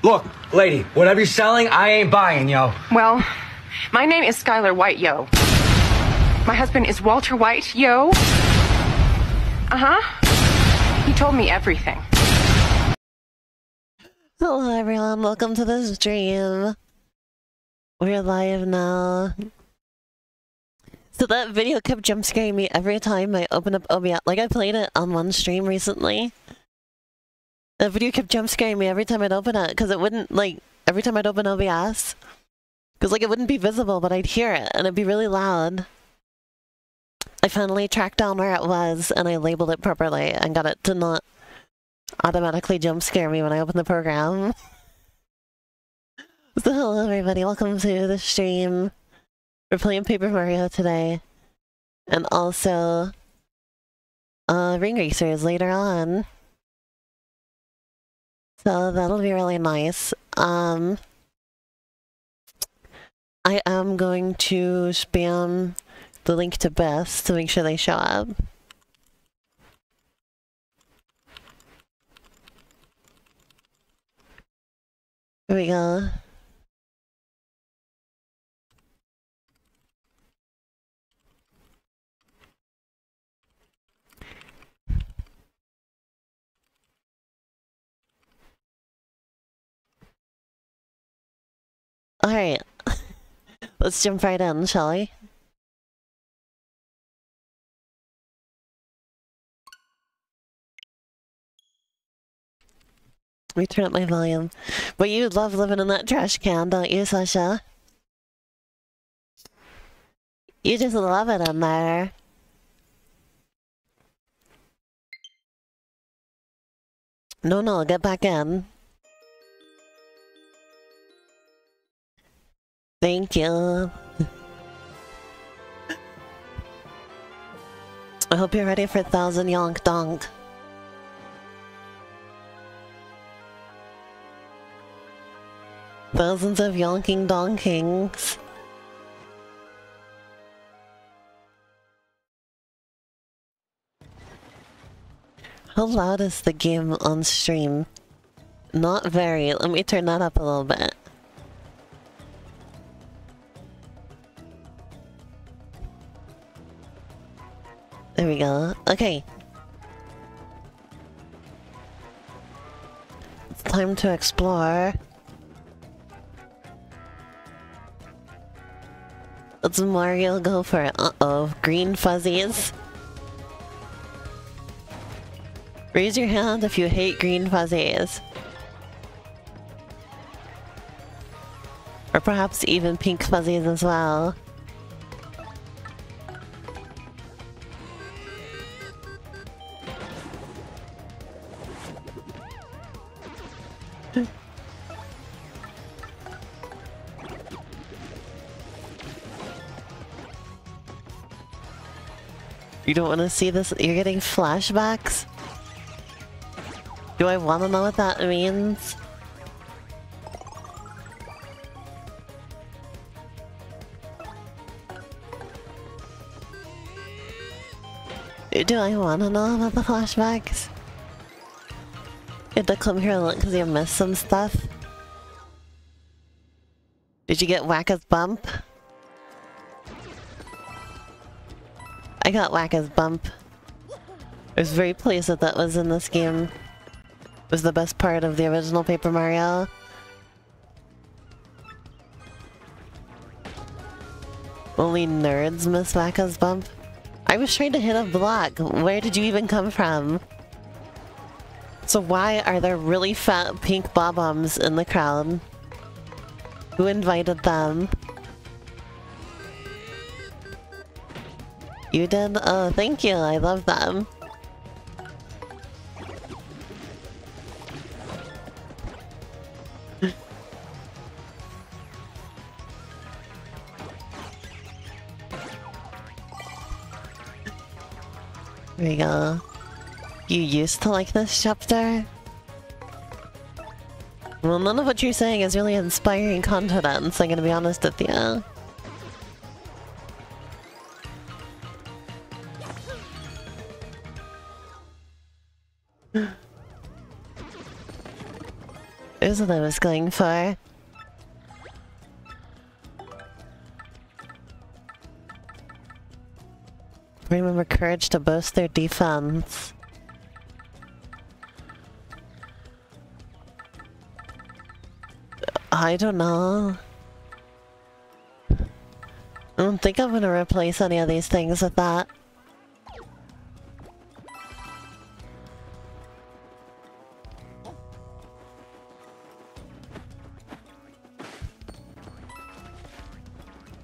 Look, lady, whatever you're selling, I ain't buying, yo. Well, my name is Skylar White, yo. My husband is Walter White, yo. He told me everything. Hello everyone, welcome to the stream. We're live now. So that video kept jump scaring me every time I open up OBS. Like, I played it on one stream recently. That video kept jump scaring me every time I'd open it, because it wouldn't, like, every time I'd open OBS. Because, like, it wouldn't be visible, but I'd hear it, and it'd be really loud. I finally tracked down where it was, and I labeled it properly, and got it to not automatically jump scare me when I open the program. So hello everybody, welcome to the stream. We're playing Paper Mario today. And also, Ring Racers later on. So that'll be really nice. I am going to spam the link to Beth to make sure they show up. Here we go. Alright. Let's jump right in, shall we? Let me turn up my volume. But you love living in that trash can, don't you, Sasha? You just love it in there. No, get back in. Thank you. I hope you're ready for 1,000 Yonk Donk. Thousands of yonking donkings. How loud is the game on stream? Not very. Let me turn that up a little bit. There we go. Okay. It's time to explore. Let's Mario go for it. Uh-oh. Green fuzzies. Raise your hand if you hate green fuzzies. Or perhaps even pink fuzzies as well. You don't want to see this? You're getting flashbacks? Do I want to know what that means? Do I want to know about the flashbacks? You had to come here and look because you missed some stuff. Did you get Wacka's bump? I got Wacka's bump. I was very pleased that that was in this game. It was the best part of the original Paper Mario. Only nerds miss Wacka's bump. I was trying to hit a block. Where did you even come from? So why are there really fat pink bob-ombs in the crowd? Who invited them? You did? Oh, thank you. I love them. There we go. You used to like this chapter? Well, none of what you're saying is really inspiring confidence, I'm gonna be honest with you. Is what I was going for. Remember courage to boast their defense. I don't know. I don't think I'm gonna replace any of these things with that.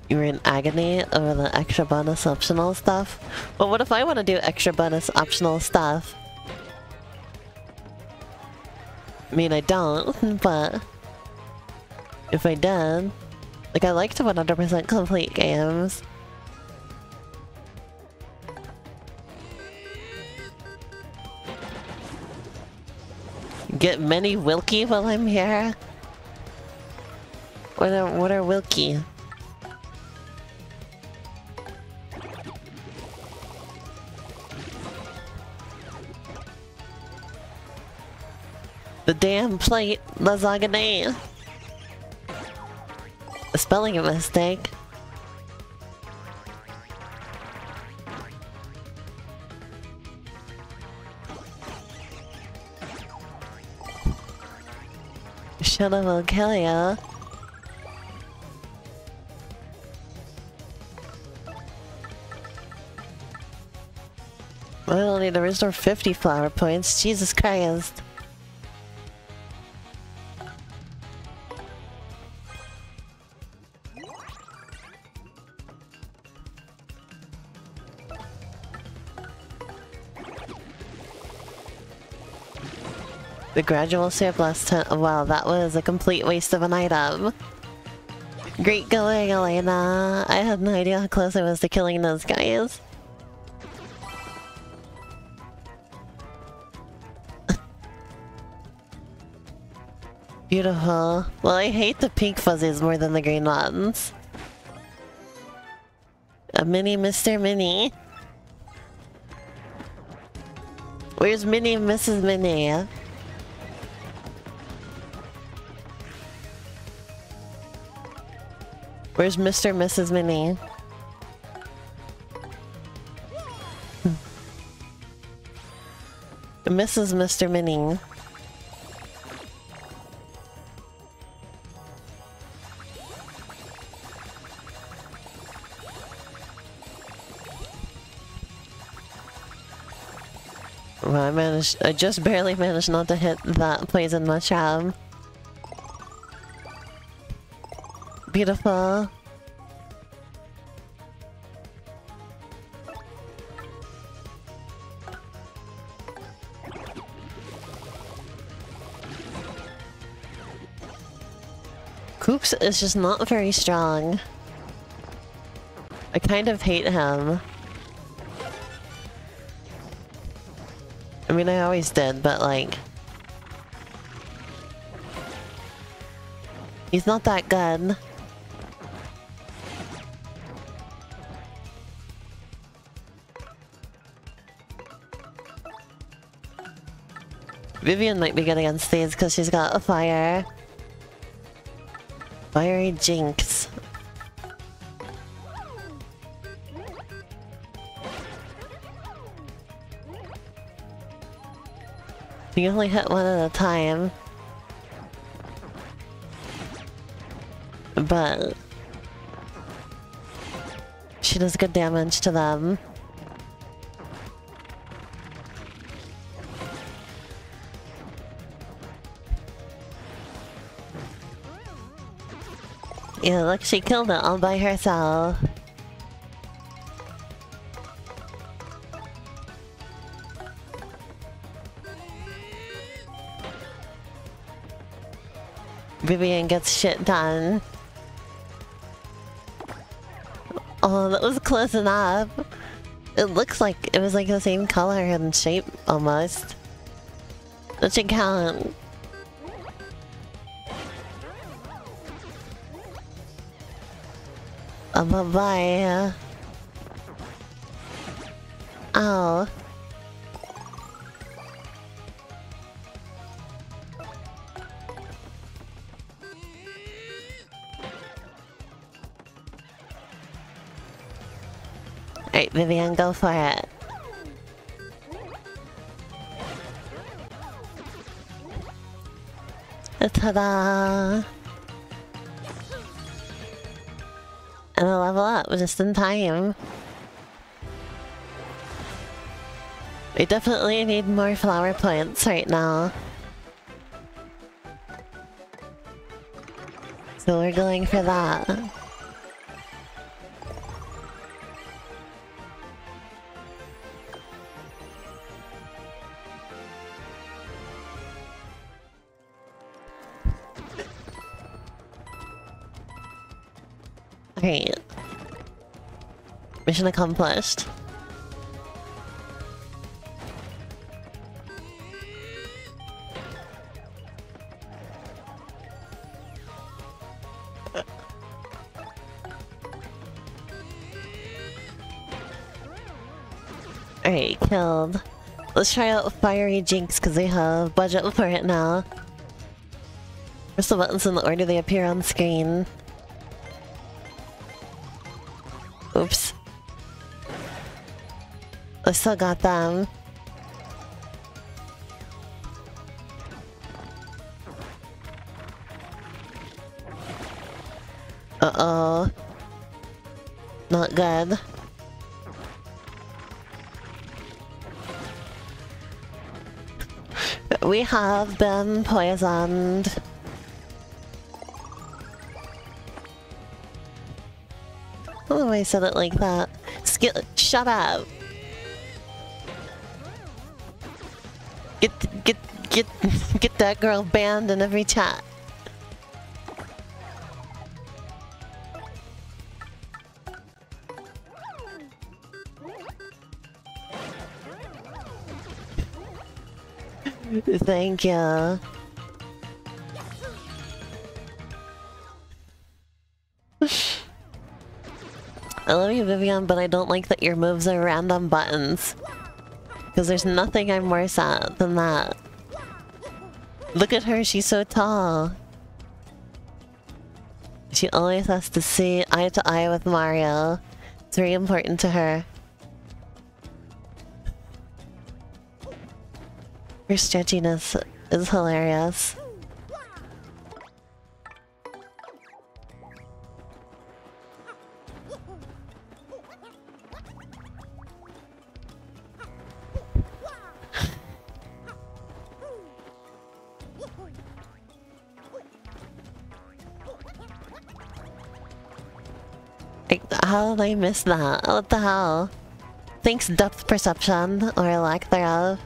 You were in agony over the extra bonus optional stuff? Well, what if I want to do extra bonus optional stuff? I mean, I don't, but if I did, like, I like to 100% complete games. Get many Wilkie while I'm here? What are Wilkie? The damn plate, lasagna. A spelling mistake. Shut up, I'll kill ya. I don't need to restore 50 flower points. Jesus Christ. The gradual save last time. Wow, that was a complete waste of an item. Great going, Elena. I had no idea how close I was to killing those guys. Beautiful. Well, I hate the pink fuzzies more than the green ones. A mini Mr. Mini. Where's Minnie and Mrs. Minnie? Where's Mr. and Mrs. Minnie? Mrs. Mr. Minnie. Well, I just barely managed not to hit that poison mushroom. Beautiful. Coops is just not very strong. I kind of hate him. I mean, I always did, but like... he's not that good. Vivian might be good against these because she's got a fire. Fiery Jinx. You only hit one at a time. But she does good damage to them. Yeah, look, she killed it all by herself. Vivian gets shit done. Oh, that was close enough. It looks like it was like the same color and shape almost. That should count. Bye-bye. Ow. Alright, Vivian, go for it. Ta-da! And a level up just in time. We definitely need more flower plants right now. So we're going for that. Alright. Mission accomplished. Alright, killed. Let's try out Fiery Jinx because they have budget for it now. Press the buttons in the order they appear on screen. Oops. I still got them. Uh-oh. Not good. We have been poisoned. Oh, I said it like that. Shut up. Get that girl banned in every chat. Thank you. I love you, Vivian, but I don't like that your moves are random buttons. Because there's nothing I'm worse at than that. Look at her, she's so tall. She always has to see eye to eye with Mario. It's very important to her. Her stretchiness is hilarious. How did I miss that? What the hell? Thanks, depth perception, or lack thereof.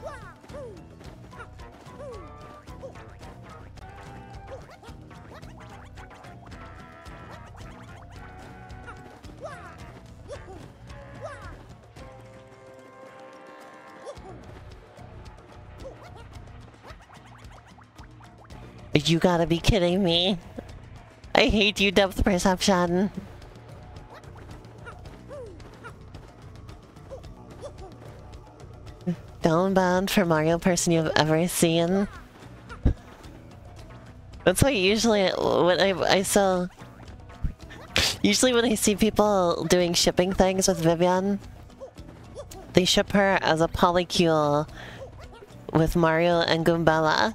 You gotta be kidding me. I hate you, depth perception. Downbound for Mario person you've ever seen. That's why usually when I saw... Usually when I see people doing shipping things with Vivian, they ship her as a polycule with Mario and Goombella.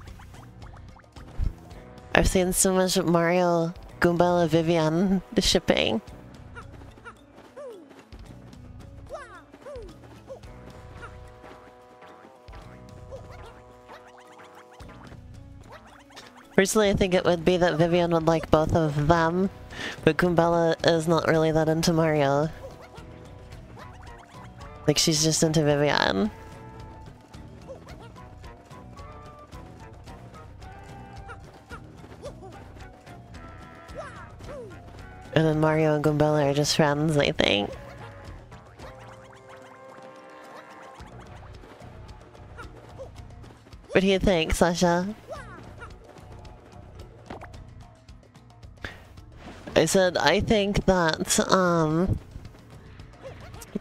I've seen so much Mario, Goombella, Vivian shipping. Personally, I think it would be that Vivian would like both of them, but Goombella is not really that into Mario. Like, she's just into Vivian. And then Mario and Goombella are just friends, I think. What do you think, Sasha? I said, I think that,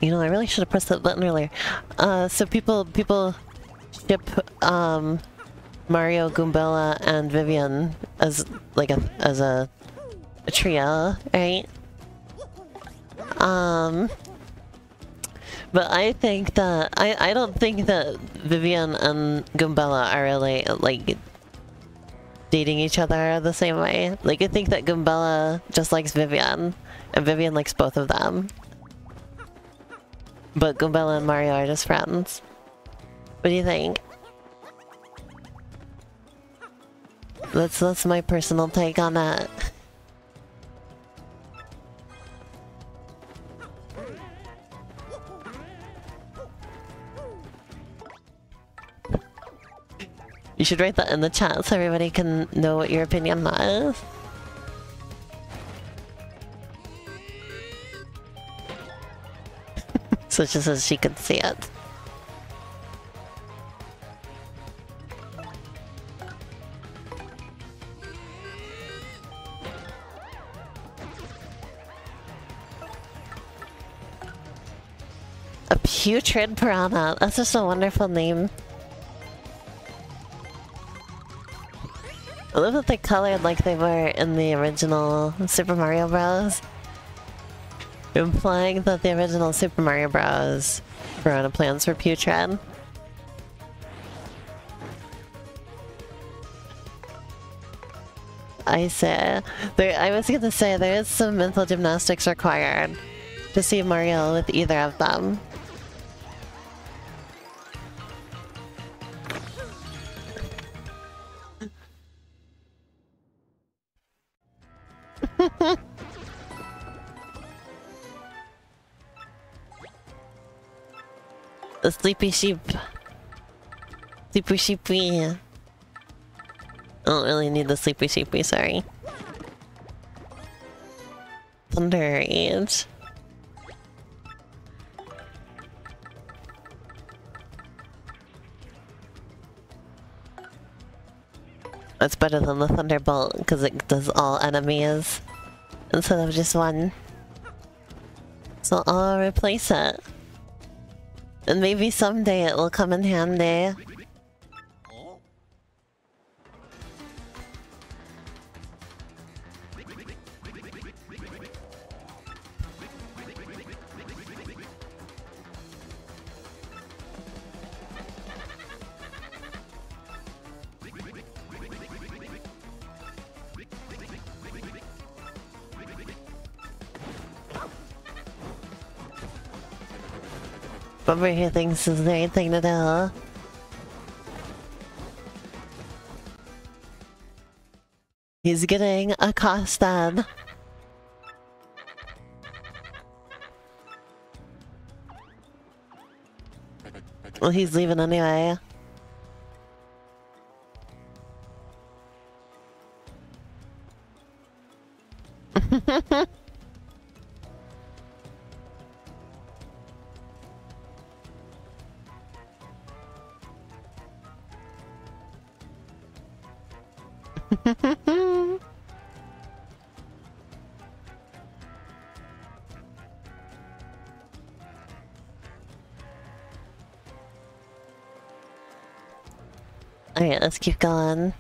you know, I really should have pressed that button earlier. So people ship, Mario, Goombella, and Vivian as, like, as a trio, right? But I think that I don't think that Vivian and Gumbella are really like dating each other the same way. Like I think that Gumbella just likes Vivian, and Vivian likes both of them. But Gumbella and Mario are just friends. What do you think? That's my personal take on that. You should write that in the chat so everybody can know what your opinion on that is. So just so she can see it. A putrid piranha. That's just a wonderful name. I love that they colored like they were in the original Super Mario Bros. Implying that the original Super Mario Bros. Piranha plants were putrid. I say, I was gonna say there is some mental gymnastics required to see Mario with either of them. The sleepy sheep. Sleepy sheepy. I don't really need the sleepy sheepy, sorry. Thunder Age. That's better than the Thunderbolt because it does all enemies instead of just one. So I'll replace it. And maybe someday it will come in handy. Bummer here thinks is the right thing to do. He's getting accosted. Well, he's leaving anyway. Alright, let's keep going.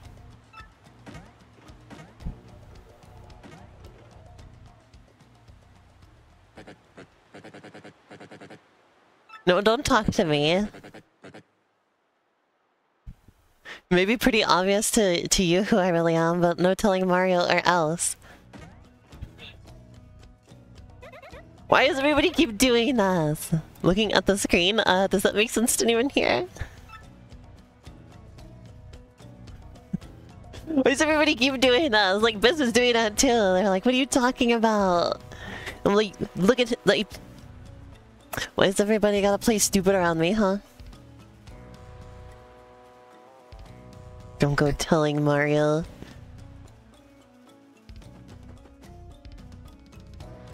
No, don't talk to me. Maybe pretty obvious to you who I really am, but no telling Mario or else. Why does everybody keep doing this? Looking at the screen, does that make sense to anyone here? Why does everybody keep doing that? It's like Biz is doing that too. They're like, what are you talking about? I'm like, look at like, why does everybody gotta play stupid around me, huh? Don't go telling Mario.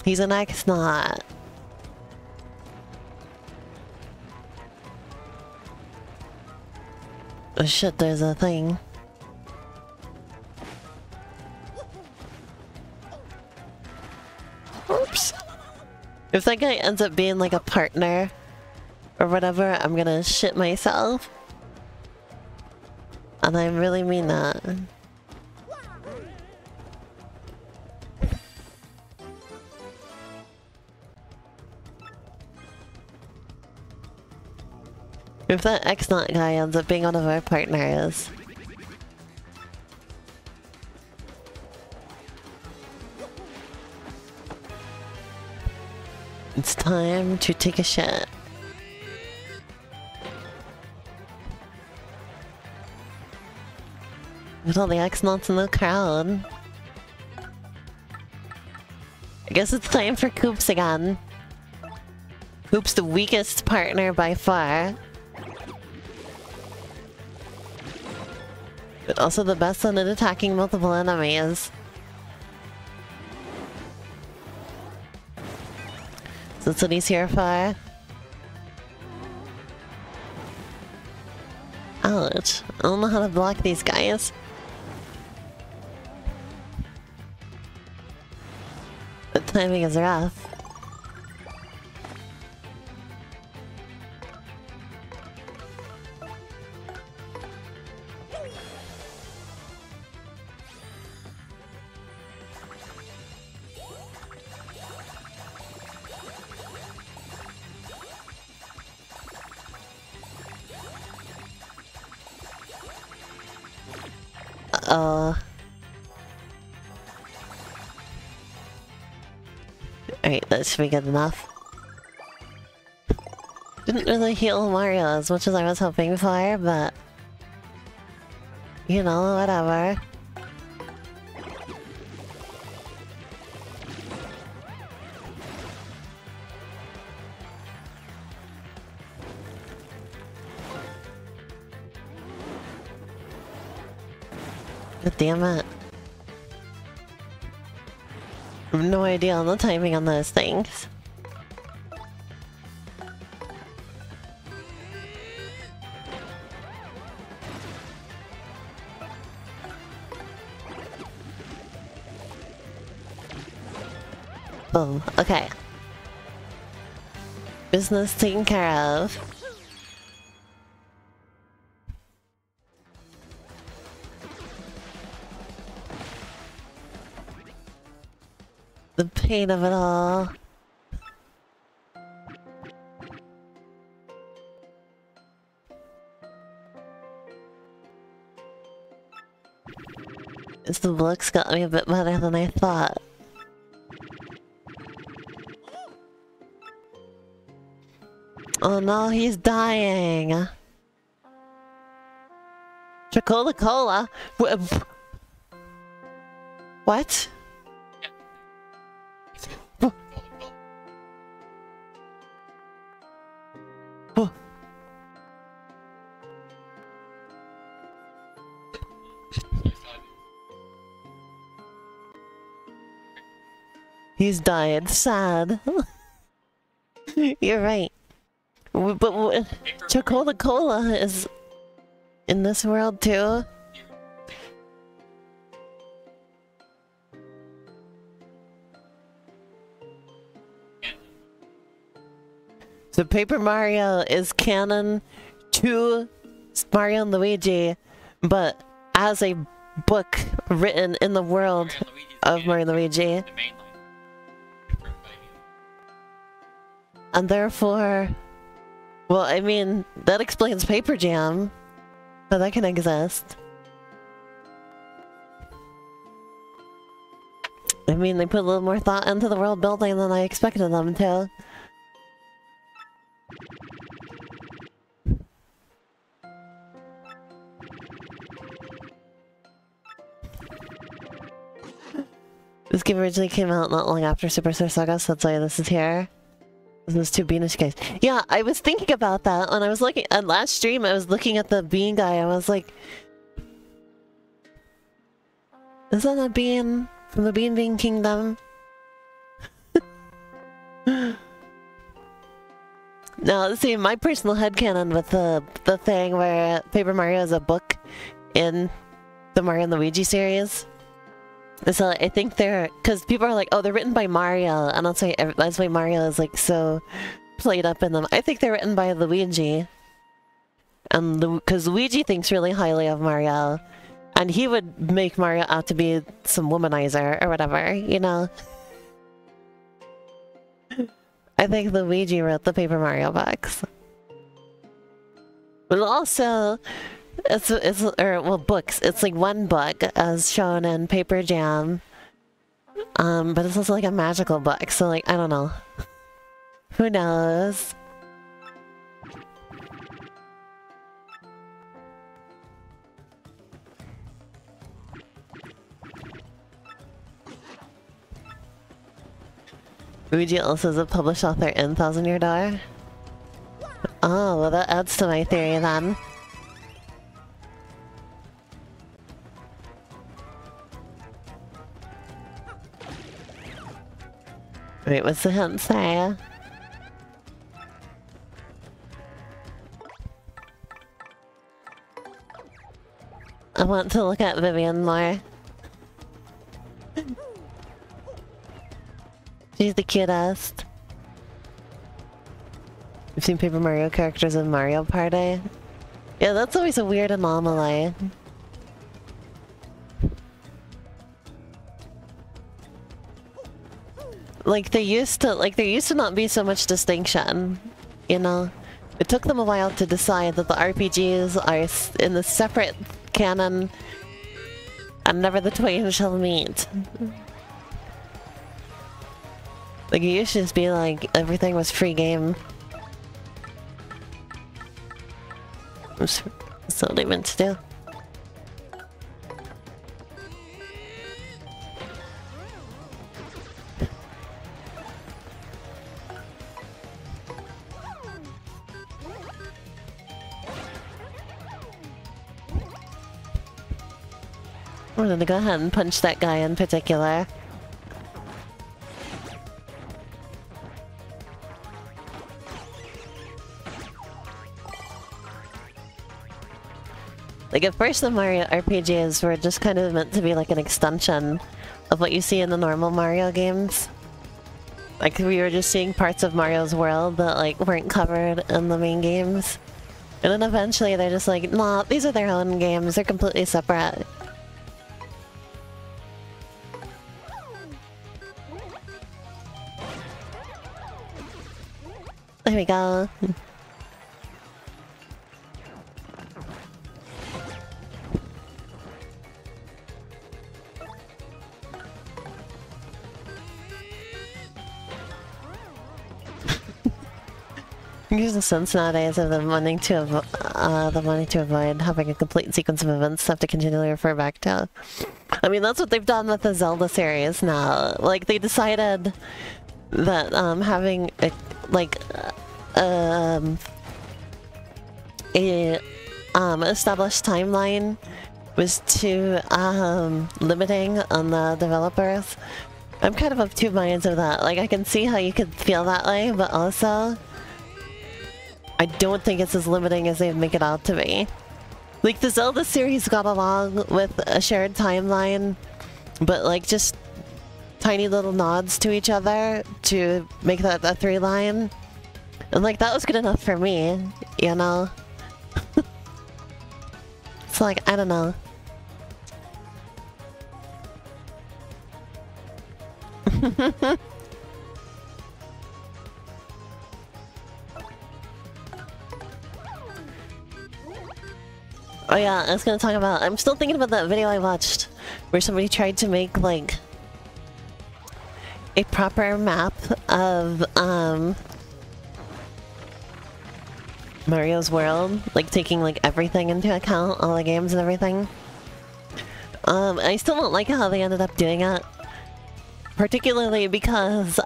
He's an ex-not. Oh shit, there's a thing. Oops. If that guy ends up being like a partner or whatever, I'm gonna shit myself. And I really mean that. If that X-Not guy ends up being one of our partners. It's time to take a shit. With all the X-Nots in the crowd. I guess it's time for Coops again. Coops the weakest partner by far. But also the best one at attacking multiple enemies. So that's what he's here for. Ouch. I don't know how to block these guys. The timing is rough. Alright, that should be good enough. Didn't really heal Mario as much as I was hoping for, but... You know, whatever. God damn it. I have no idea on the timing on those things. Boom. Okay. Business taken care of. The pain of it all. This the looks got me a bit better than I thought. Oh no, he's dying. Chocola-Cola? What? He's died. Sad. You're right. But Chocola-Cola is in this world too. So Paper Mario is canon to Mario and Luigi, but as a book written in the world of Mario and Luigi. And therefore, well, I mean, that explains Paper Jam, so that can exist. I mean, they put a little more thought into the world building than I expected them to. This game originally came out not long after Superstar Saga, so that's why this is here. Those two beanish guys. Yeah, I was thinking about that when I was looking at last stream. I was looking at the bean guy. I was like, is that a bean from the Bean Bean Kingdom? Now, see, my personal headcanon with the thing where Paper Mario is a book in the Mario and Luigi series. So I think they're, because people are like, oh, they're written by Mario, and that's why Mario is like so played up in them. I think they're written by Luigi, and because Luigi thinks really highly of Mario, and he would make Mario out to be some womanizer or whatever, you know. I think Luigi wrote the Paper Mario books. But also, well, books. It's like one book as shown in Paper Jam. But it's also like a magical book, so like, I don't know. Who knows? Luigi also is a published author in Thousand Year Door. Oh, well that adds to my theory then. Wait, what's the hint say? I want to look at Vivian more. She's the cutest. I've seen Paper Mario characters in Mario Party. Yeah, that's always a weird anomaly. Like there used to not be so much distinction, you know? It took them a while to decide that the RPGs are in the separate canon and never the twain shall meet. Like it used to just be like everything was free game. That's what they meant to do. I'm gonna go ahead and punch that guy in particular. Like at first the Mario RPGs were just kind of meant to be like an extension of what you see in the normal Mario games. Like we were just seeing parts of Mario's world that like weren't covered in the main games. And then eventually they're just like, nah, these are their own games, they're completely separate. There we go. There's a sense nowadays of them wanting to avoid having a complete sequence of events to have to continually refer back to. I mean, that's what they've done with the Zelda series now. Like, they decided that having a established timeline was too limiting on the developers. I'm kind of of two minds of that. Like, I can see how you could feel that way, but also I don't think it's as limiting as they make it out to be. Like, the Zelda series got along with a shared timeline, but like just tiny little nods to each other to make that a three line. And like, that was good enough for me, you know? It's like, I don't know. Oh yeah, I was gonna talk about, I'm still thinking about that video I watched where somebody tried to make like a proper map of Mario's world, like taking like everything into account, all the games and everything. I still don't like how they ended up doing it. Particularly because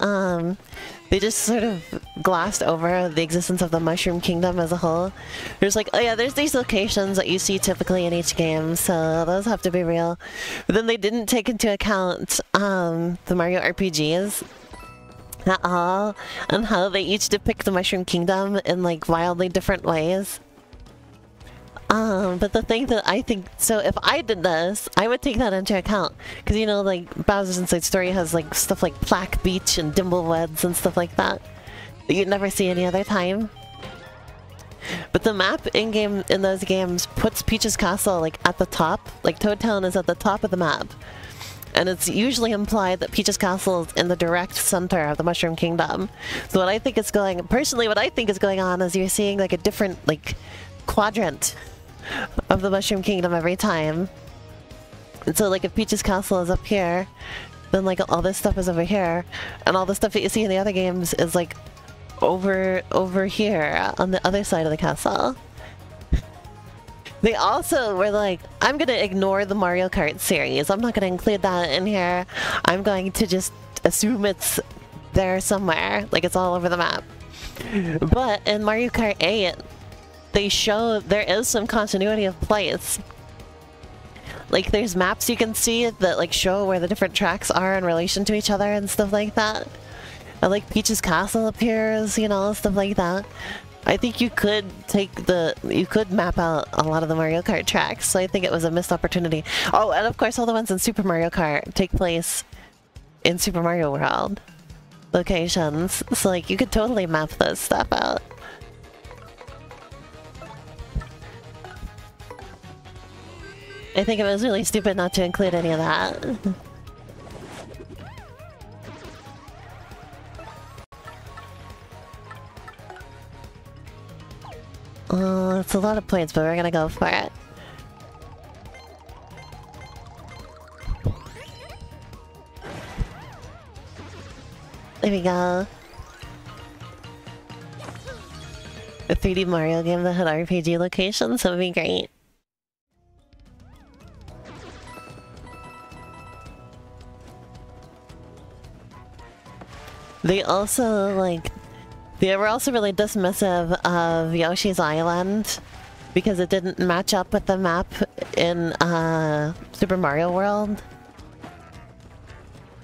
they just sort of glossed over the existence of the Mushroom Kingdom as a whole. There's like, oh yeah, there's these locations that you see typically in each game, so those have to be real. But then they didn't take into account the Mario RPGs at all, and how they each depict the Mushroom Kingdom in like wildly different ways. But the thing that I think, so if I did this, I would take that into account. Because, you know, like, Bowser's Inside Story has, like, stuff like Black Beach and Dimblewoods and stuff like that you'd never see any other time. But the map in-game, in those games, puts Peach's Castle, like, at the top. Like, Toad Town is at the top of the map. And it's usually implied that Peach's Castle is in the direct center of the Mushroom Kingdom. So what I think is going, personally, what I think is going on is you're seeing, like, a different, like, quadrant of the Mushroom Kingdom every time. And so like if Peach's castle is up here, then like all this stuff is over here, and all the stuff that you see in the other games is like over here on the other side of the castle. They also were like, I'm gonna ignore the Mario Kart series. I'm not gonna include that in here. I'm going to just assume it's there somewhere, like it's all over the map. But in Mario Kart 8, they show there is some continuity of place. Like there's maps you can see that like show where the different tracks are in relation to each other and stuff like that. And like Peach's castle appears, you know, stuff like that. I think you could map out a lot of the Mario Kart tracks, so I think it was a missed opportunity. Oh, and of course all the ones in Super Mario Kart take place in Super Mario World locations, so like you could totally map this stuff out. I think it was really stupid not to include any of that. It's a lot of points, but we're gonna go for it. There we go. A 3D Mario game that had RPG locations, that would be great. They also, like, they were also really dismissive of Yoshi's Island because it didn't match up with the map in Super Mario World.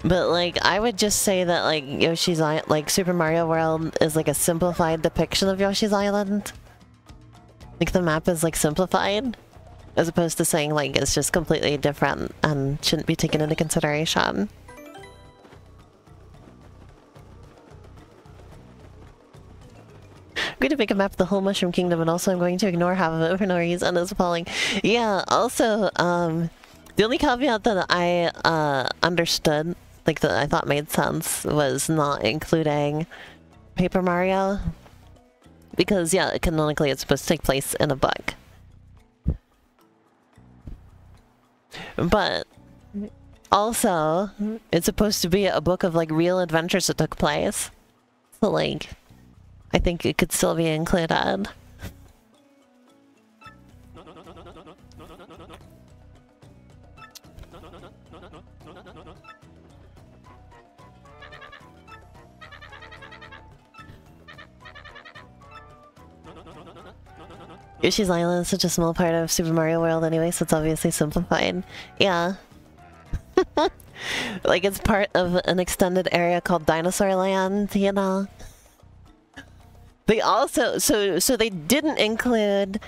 But like, I would just say that like Yoshi's Island, like Super Mario World is like a simplified depiction of Yoshi's Island. Like the map is like simplified, as opposed to saying like it's just completely different and shouldn't be taken into consideration. I'm going to make a map of the whole Mushroom Kingdom, and also I'm going to ignore half of it for no reason as falling. Yeah, also, the only caveat that I understood, like that I thought made sense, was not including Paper Mario. Because, yeah, canonically it's supposed to take place in a book. But also, it's supposed to be a book of like real adventures that took place. So like, I think it could still be included. Yoshi's Island is such a small part of Super Mario World anyway, so it's obviously simplified. Yeah. Like it's part of an extended area called Dinosaur Land, you know? They also, so they didn't include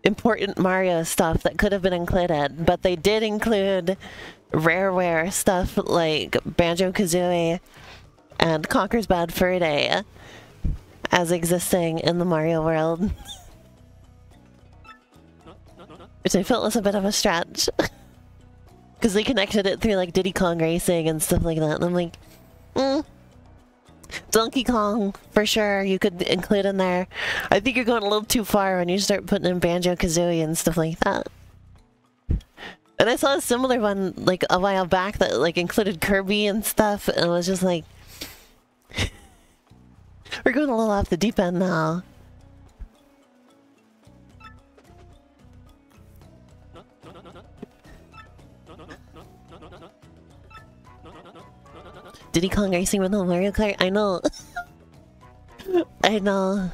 important Mario stuff that could have been included, but they did include rareware stuff like Banjo-Kazooie and Conker's Bad Fur Day as existing in the Mario world. Which I felt was a bit of a stretch. Because they connected it through like Diddy Kong Racing and stuff like that, and I'm like, Donkey Kong, for sure, you could include in there. I think you're going a little too far when you start putting in Banjo-Kazooie and stuff like that. And I saw a similar one, like, a while back that, like, included Kirby and stuff, and it was just like... We're going a little off the deep end now. Diddy Kong Racing with no Mario Kart? I know. I know.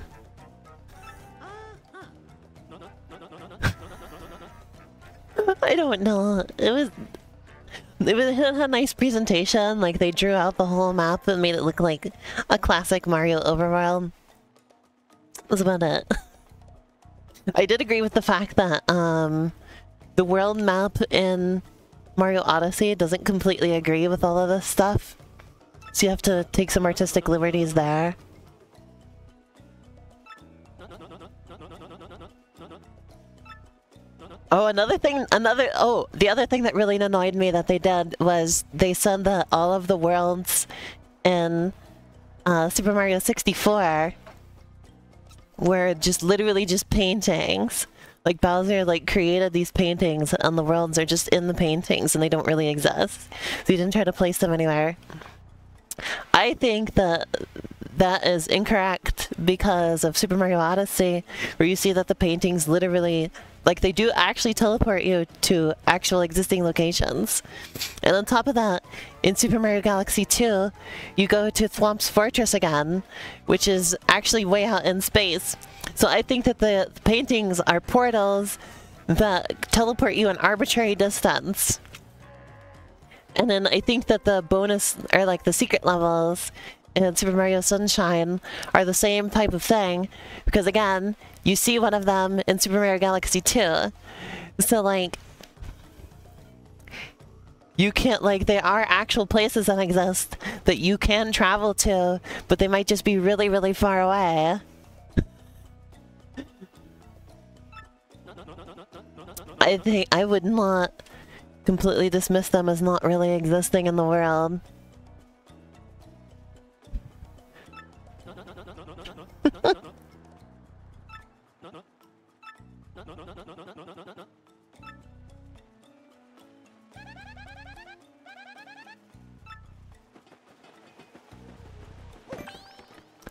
I don't know. It had a nice presentation. Like they drew out the whole map and made it look like a classic Mario overworld. That's about it. I did agree with the fact that the world map in Mario Odyssey doesn't completely agree with all of this stuff. So you have to take some artistic liberties there. Oh, the other thing that really annoyed me that they did was they said that all of the worlds in Super Mario 64 where just literally just paintings. Like Bowser like created these paintings and the worlds are just in the paintings and they don't really exist. So you didn't try to place them anywhere. I think that that is incorrect because of Super Mario Odyssey, where you see that the paintings literally, like they do actually teleport you to actual existing locations. And on top of that, in Super Mario Galaxy 2, you go to Thwomp's Fortress again, which is actually way out in space. So I think that the paintings are portals that teleport you an arbitrary distance. And then I think that the bonus, or like the secret levels in Super Mario Sunshine are the same type of thing, because again, you see one of them in Super Mario Galaxy 2. So like, you can't, like, there are actual places that exist that you can travel to, but they might just be really, really far away. I think I would not completely dismiss them as not really existing in the world.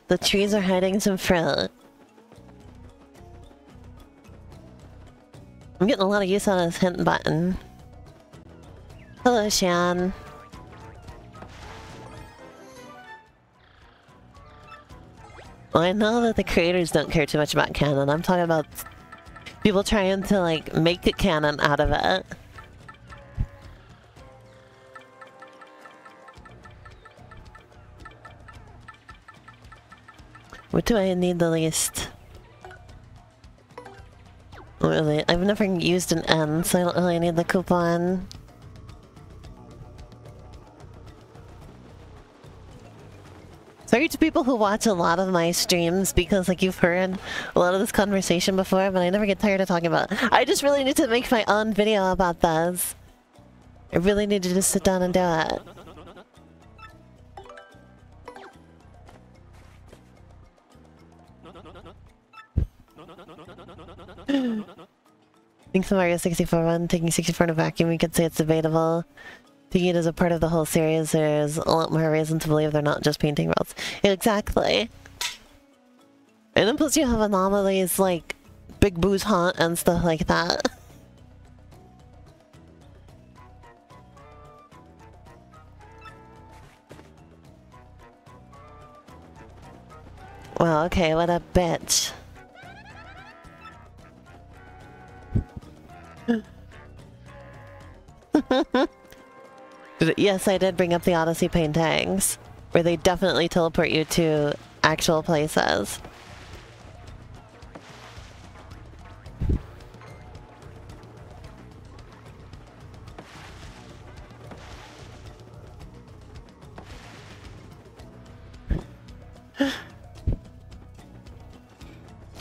The trees are hiding some fruit. I'm getting a lot of use out of this hint button. Hello, Shan. Well, I know that the creators don't care too much about canon. I'm talking about people trying to, like, make a canon out of it. What do I need the least? Really, I've never used an N, so I don't really need the coupon. Sorry to people who watch a lot of my streams because, like, you've heard a lot of this conversation before, but I never get tired of talking about it. I just really need to make my own video about this. I really need to just sit down and do it. I think the Mario 64 one, taking 64 in a vacuum, we could say it's debatable. Taking it as a part of the whole series, there's a lot more reason to believe they're not just painting worlds. Exactly. And then plus you have anomalies like Big Boo's Haunt and stuff like that. Well, okay, what a bitch. Yes, I did bring up the Odyssey paintings, where they definitely teleport you to actual places.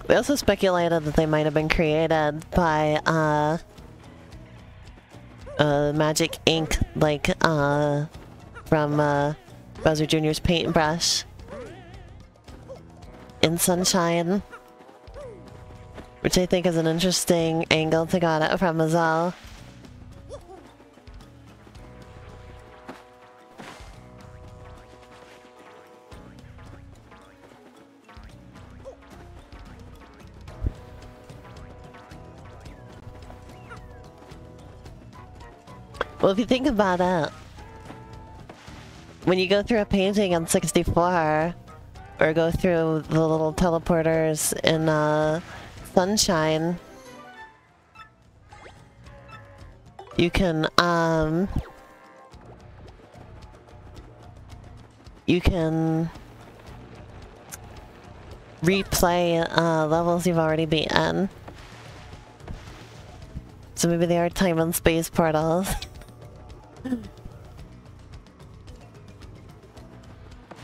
We also speculated that they might have been created by, magic ink, like, from, Bowser Jr.'s paintbrush in Sunshine, which I think is an interesting angle to got it from as well. Well, if you think about it, when you go through a painting on 64, or go through the little teleporters in Sunshine, you can replay levels you've already beaten. So maybe they are time and space portals.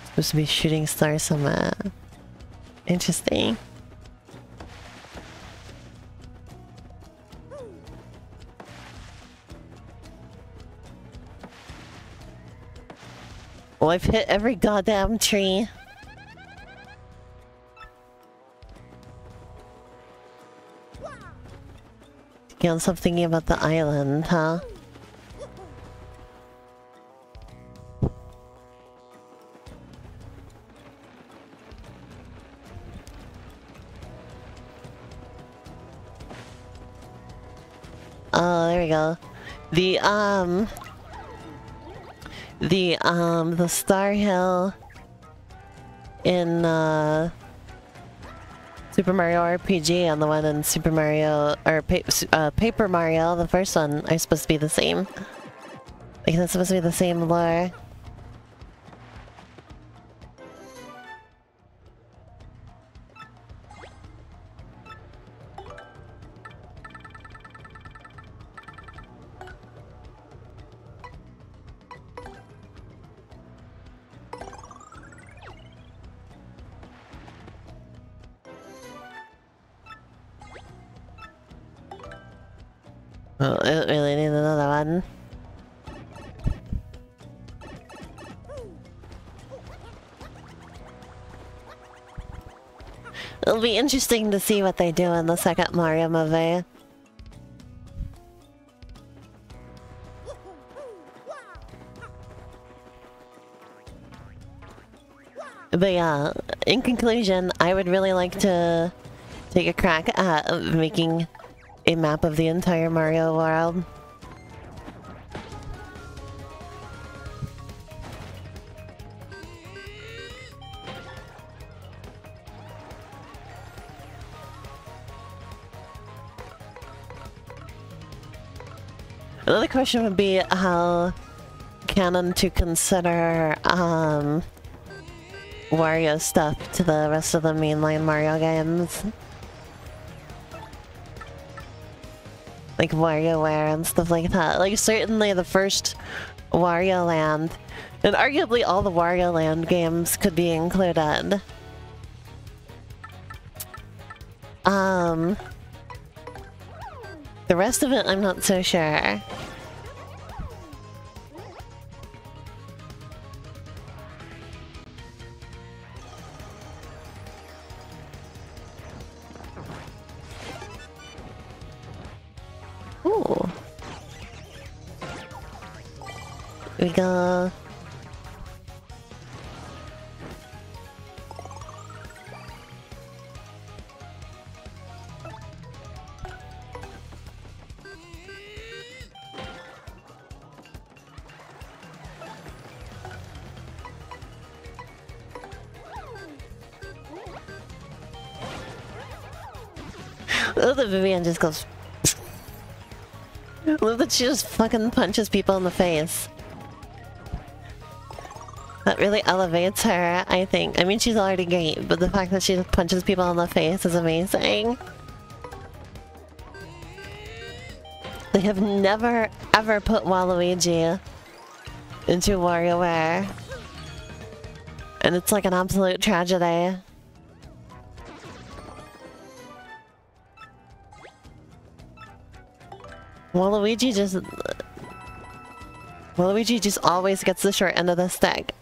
Supposed to be shooting stars somewhere. Interesting. Well, I've hit every goddamn tree. Can't stop thinking about the island, huh? Oh, there we go. The Star Hill in, Super Mario RPG and the one in Super Mario, or Paper Mario, the first one, are supposed to be the same. Like, that's supposed to be the same lore. Oh, I don't really need another one. It'll be interesting to see what they do in the second Mario movie. But yeah, in conclusion, I would really like to take a crack at making a map of the entire Mario world. Another question would be how canon to consider Wario stuff to the rest of the mainline Mario games. Like WarioWare and stuff like that. Like, certainly the first Wario Land, and arguably all the Wario Land games could be included. The rest of it, I'm not so sure. Ooh. Here we go. Oh, the Vivian just goes. I love that she just fucking punches people in the face. That really elevates her, I think. I mean, she's already great, but the fact that she just punches people in the face is amazing. They have never, ever put Waluigi into WarioWare. And it's like an absolute tragedy. Waluigi just always gets the short end of the stick.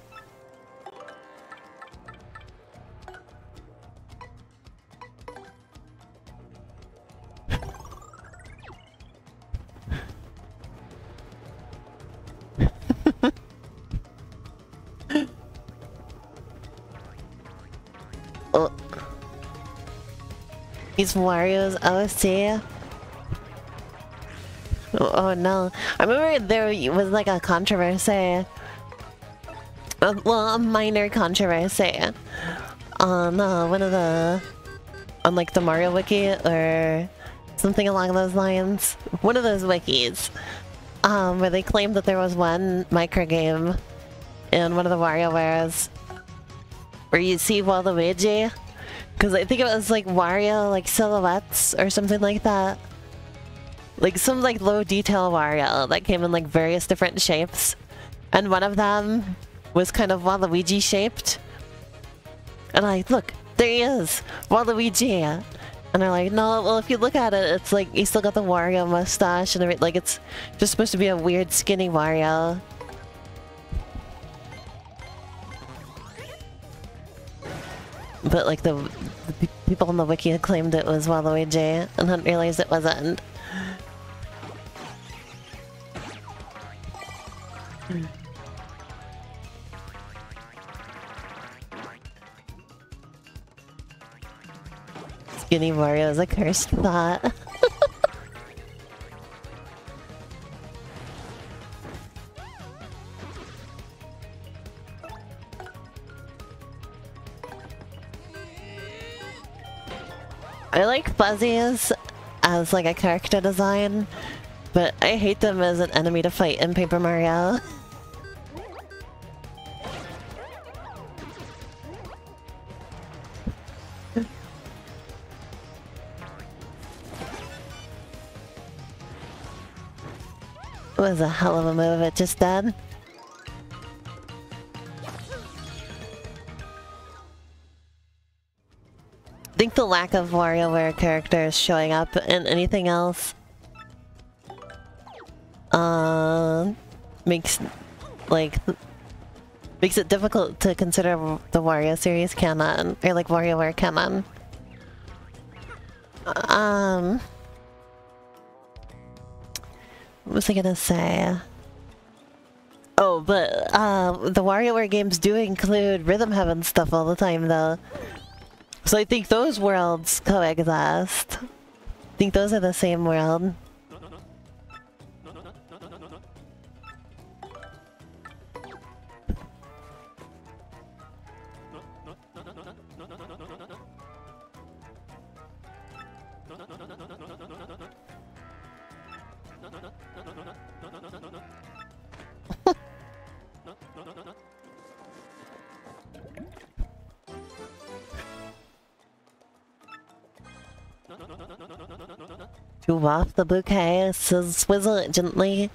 Oh. He's Wario's OC. Oh no. I remember there was like a controversy. Well, a minor controversy on on like the Mario wiki or something along those lines. One of those wikis. Where they claimed that there was one microgame in one of the WarioWares where you see Waluigi. Because I think it was like Wario like silhouettes or something like that. Like some like low detail Wario that came in like various different shapes. And one of them was kind of Waluigi shaped. And I'm like, look, there he is, Waluigi. And they're like, no, well if you look at it, it's like he's still got the Wario mustache and everything. Like it's just supposed to be a weird skinny Wario. But like the people on the wiki claimed it was Waluigi and hadn't realized it wasn't. Skinny Mario is a cursed thought. I like Fuzzies as like a character design, but I hate them as an enemy to fight in Paper Mario. It was a hell of a move it just did. I think the lack of WarioWare characters showing up in anything else makes it difficult to consider the Wario series canon, or like WarioWare canon. What was I gonna say? Oh, but the WarioWare games do include Rhythm Heaven stuff all the time though. So I think those worlds coexist. I think those are the same world. To waft the bouquet, swizzle it gently,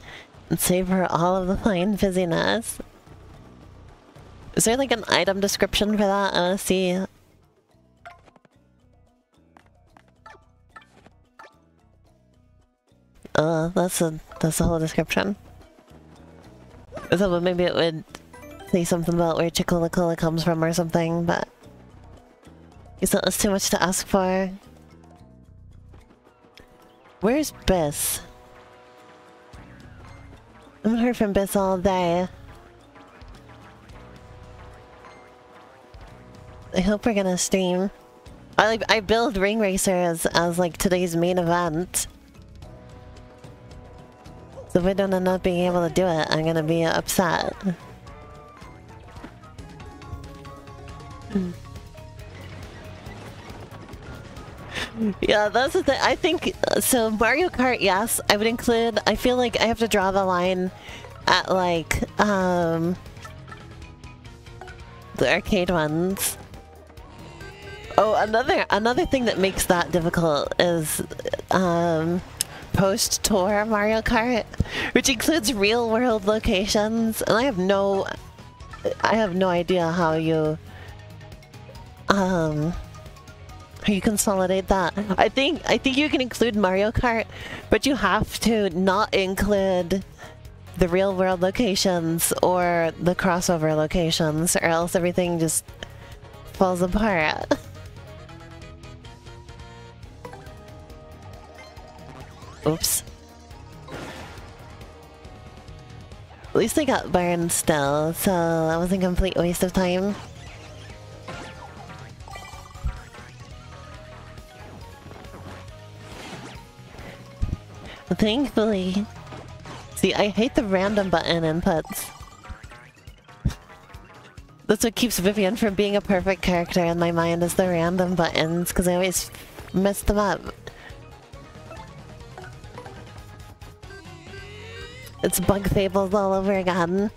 and savor all of the fine fizziness. Is there like an item description for that? I wanna see. That's the whole description. I thought maybe it would say something about where Chicolacola comes from or something, but I guess that was too much to ask for. Where's Biss? I haven't heard from Biss all day. I hope we're gonna stream. I build Ring Racer as like today's main event. So if I don't end up being able to do it, I'm gonna be upset. Yeah, that's the thing. I think, so Mario Kart, yes, I would include, I feel like I have to draw the line at like, the arcade ones. Oh, another thing that makes that difficult is, post-tour Mario Kart, which includes real-world locations, and I have no idea how you consolidate that. I think you can include Mario Kart, but you have to not include the real-world locations or the crossover locations, or else everything just falls apart. Oops. At least I got burned still, so that was a complete waste of time. Thankfully... See, I hate the random button inputs. That's what keeps Vivian from being a perfect character in my mind, is the random buttons, because I always mess them up. It's Bug Fables all over again.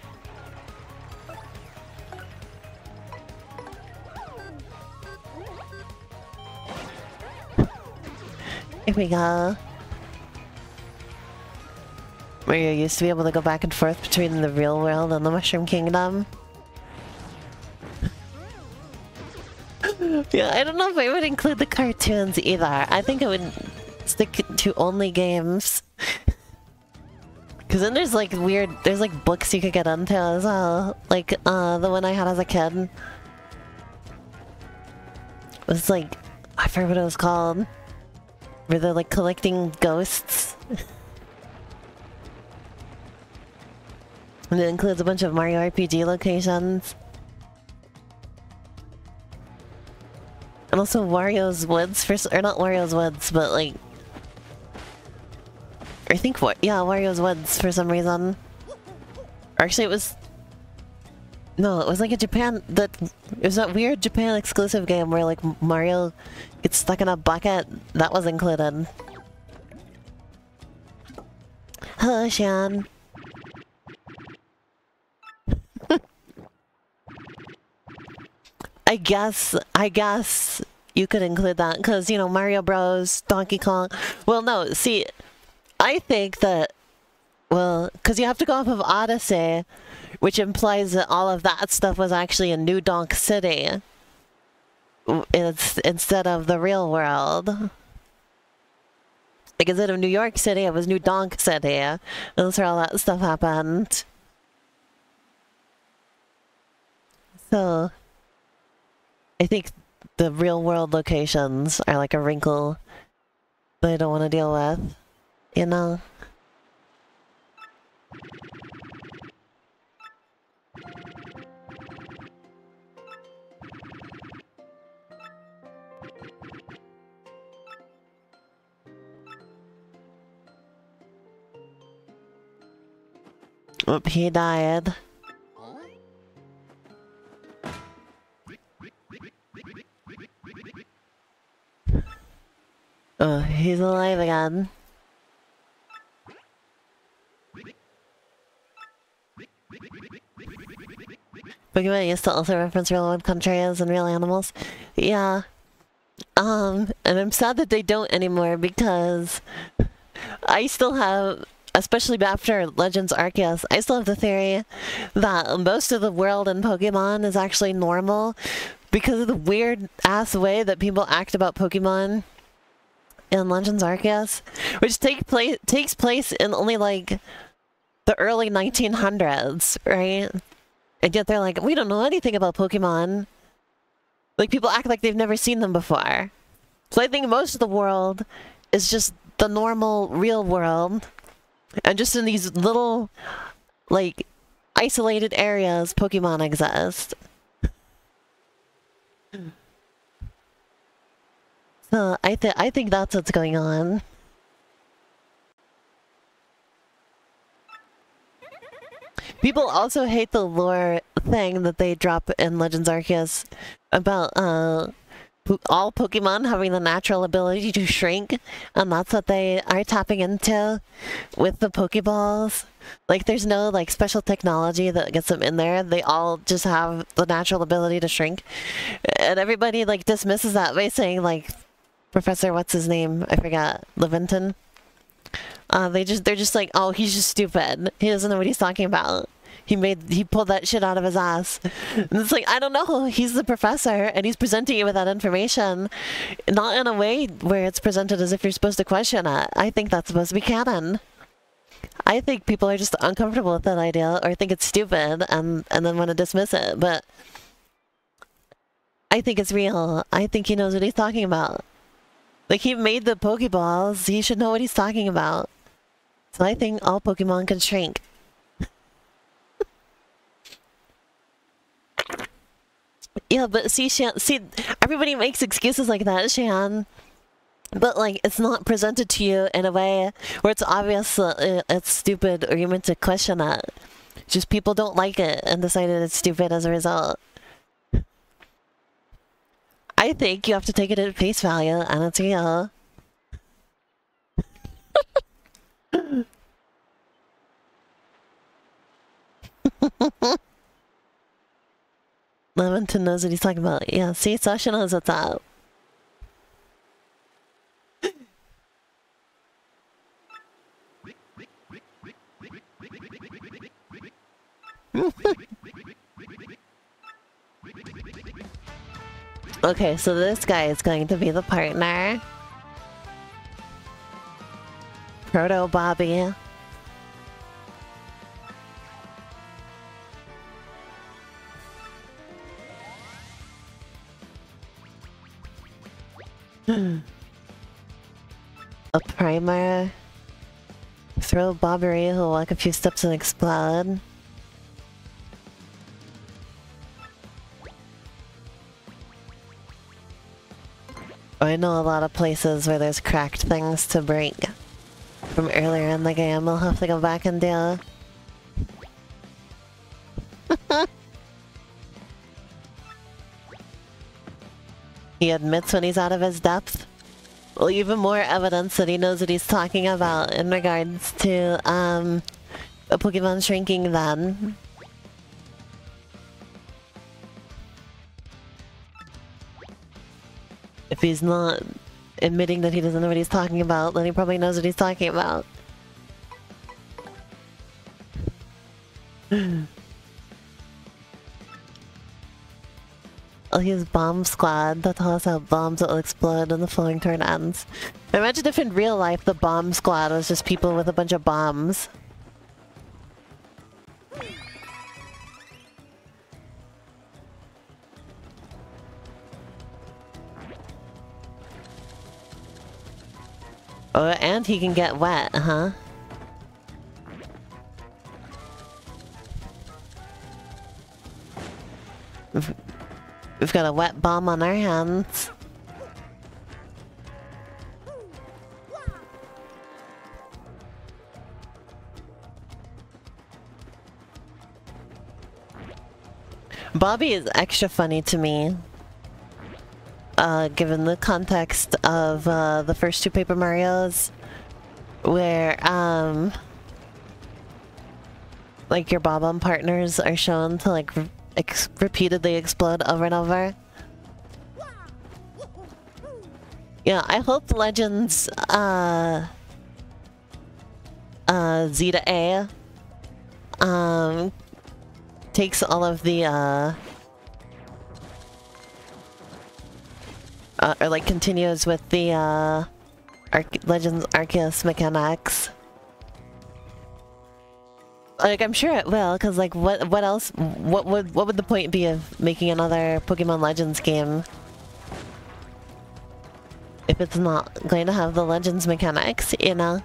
Here we go. Mario used to be able to go back and forth between the real world and the Mushroom Kingdom. Yeah, I don't know if I would include the cartoons either. I think I would stick to only games. Cause then there's like there's like books you could get into as well. Like, the one I had as a kid. was like, I forget what it was called. Where they're like collecting ghosts. And it includes a bunch of Mario RPG locations. And also Wario's Woods or not Wario's Woods, but like... I think yeah, Wario's Woods for some reason. Or actually it was... No, it was like a Japan... It was that weird Japan exclusive game where like Mario gets stuck in a bucket. That was included. Hello, Sean. I guess you could include that because, you know, Mario Bros, Donkey Kong. Well, no, see, I think that, well, because you have to go off of Odyssey, which implies that all of that stuff was actually in New Donk City. It's instead of the real world. Like, instead of New York City, it was New Donk City. And that's where all that stuff happened. So... I think the real world locations are like a wrinkle that I don't want to deal with, you know? Oop, he died. Oh, he's alive again. Pokemon used to also reference real world countries and real animals. Yeah. And I'm sad that they don't anymore because I still have, especially after Legends Arceus, I still have the theory that most of the world in Pokemon is actually normal because of the weird ass way that people act about Pokemon in Legends Arceus, which takes place in only like the early 1900s, right? And yet they're like, we don't know anything about Pokemon. Like, people act like they've never seen them before. So I think most of the world is just the normal real world, and just in these little like isolated areas Pokemon exist. So I think that's what's going on. People also hate the lore thing that they drop in Legends Arceus about all Pokemon having the natural ability to shrink, and that's what they are tapping into with the Pokeballs. Like, there's no like special technology that gets them in there. They all just have the natural ability to shrink, and everybody like dismisses that by saying like, Professor, what's his name? I forgot. Levinton. They're just like, oh, he's just stupid. He doesn't know what he's talking about. He pulled that shit out of his ass. And it's like, I don't know. He's the professor, and he's presenting you with that information, not in a way where it's presented as if you're supposed to question it. I think that's supposed to be canon. I think people are just uncomfortable with that idea, or think it's stupid, and then want to dismiss it. But I think it's real. I think he knows what he's talking about. Like, he made the Pokeballs. He should know what he's talking about. So I think all Pokemon can shrink. Yeah, but see, everybody makes excuses like that, Shan. But, like, it's not presented to you in a way where it's obvious that it's stupid or you're meant to question it. Just people don't like it and decided it's stupid as a result. I think you have to take it at face value, and it's real. Levinton knows what he's talking about. Yeah, see, Sasha knows what's up. Okay, so this guy is going to be the partner. Proto Bobby. A primer. Throw Bobbery, who'll walk a few steps and explode. I know a lot of places where there's cracked things to break from earlier in the game. I'll have to go back and do. He admits when he's out of his depth. Well, even more evidence that he knows what he's talking about in regards to a Pokemon shrinking then. If he's not admitting that he doesn't know what he's talking about, then he probably knows what he's talking about. I'll use Bomb Squad. That tells us how bombs will explode when the flowing turn ends. Imagine if in real life the Bomb Squad was just people with a bunch of bombs. Oh, and he can get wet, huh? We've got a wet bomb on our hands. Bobby is extra funny to me. Given the context of the first two Paper Marios, where like your Bob-omb partners are shown to like repeatedly explode over and over. Yeah, I hope Legends Zeta A takes all of the or like continues with the Legends Arceus mechanics. Like, I'm sure it will, because like what else, what would the point be of making another Pokemon Legends game if it's not going to have the Legends mechanics, you know?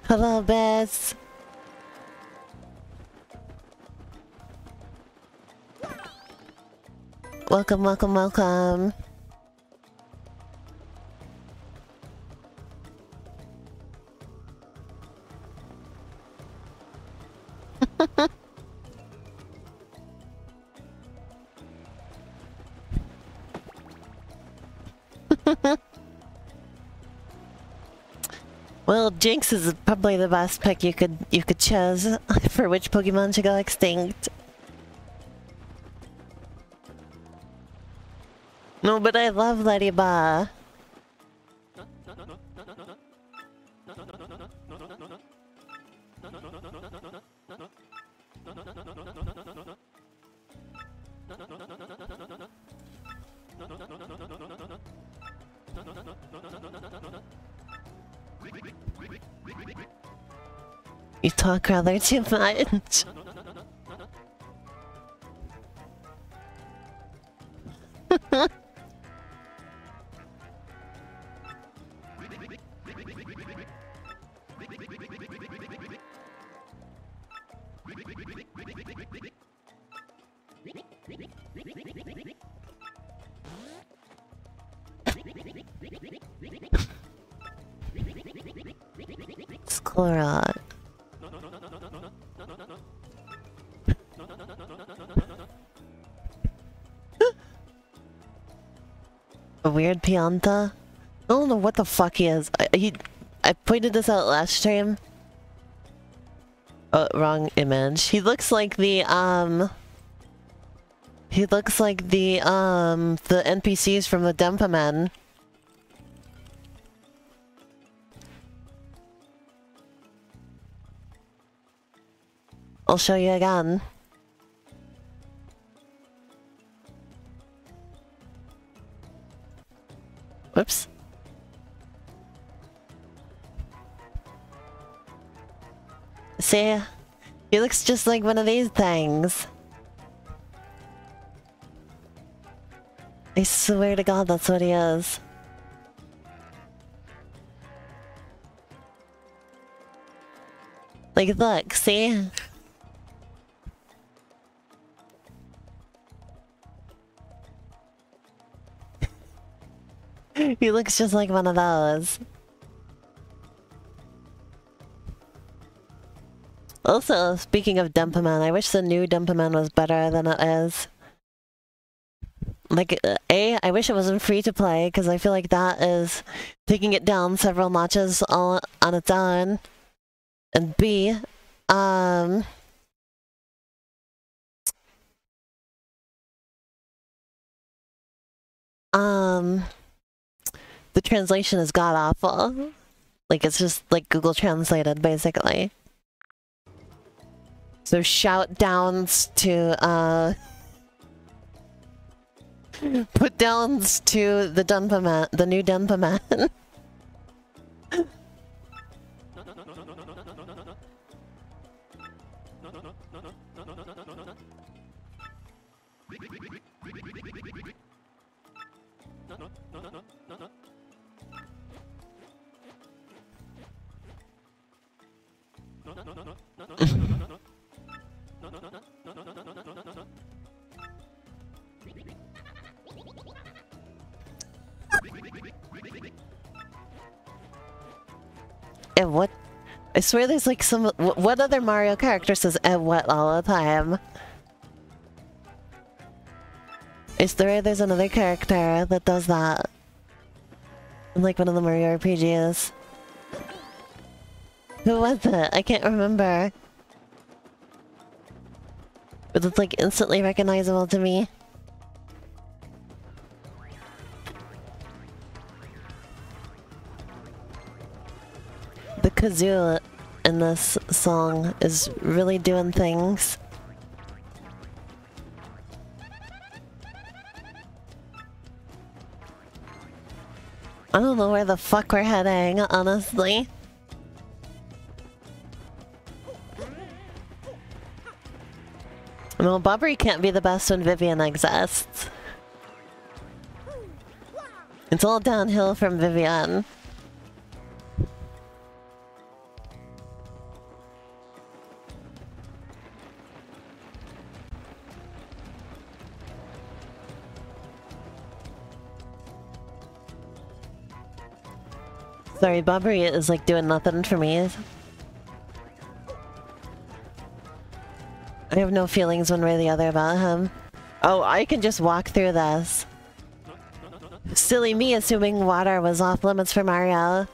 Hello, Bess. Welcome, welcome, welcome. Well, Jinx is probably the best pick you could choose for which Pokemon should go extinct. No, but I love Ladybug. You talk rather too much. Squirrel. A weird Pianta? I don't know what the fuck he is. I pointed this out last stream. Oh, wrong image. He looks like the the NPCs from the Dempa Men. I'll show you again. Whoops. See? He looks just like one of these things. I swear to God, that's what he is. Like, look, see? He looks just like one of those. Also, speaking of Dumpaman, I wish the new Dumpaman was better than it is. Like, I wish it wasn't free to play, because I feel like that is taking it down several notches all on its own. And B, the translation is god-awful. Like, it's just, like, Google translated, basically. So shout downs to, put downs to the Dumpaman, the new Dumpaman. And what? I swear there's like some... What other Mario character says "and what" all the time? I swear there's another character that does that. In like one of the Mario RPGs. Who was it? I can't remember. But it's like instantly recognizable to me. The kazoo in this song is really doing things. I don't know where the fuck we're heading, honestly. No, Bobbery can't be the best when Vivian exists. It's all downhill from Vivian. Sorry, Bobbery is like doing nothing for me. I have no feelings one way or the other about him. Oh, I can just walk through this. Silly me assuming water was off limits for Mario.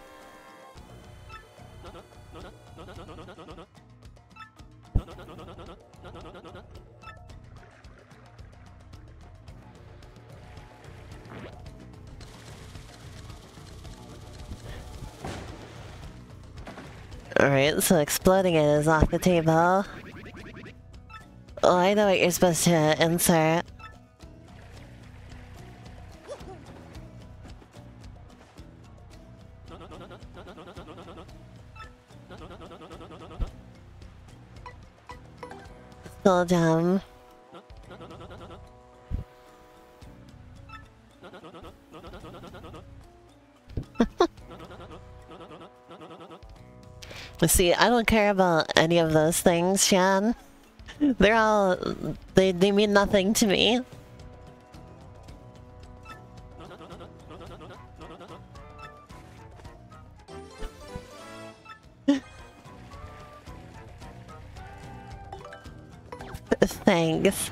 Alright, so exploding it is off the table. Oh, I know what you're supposed to insert. Still dumb. See, I don't care about any of those things, Shan. They're all... They mean nothing to me. Thanks.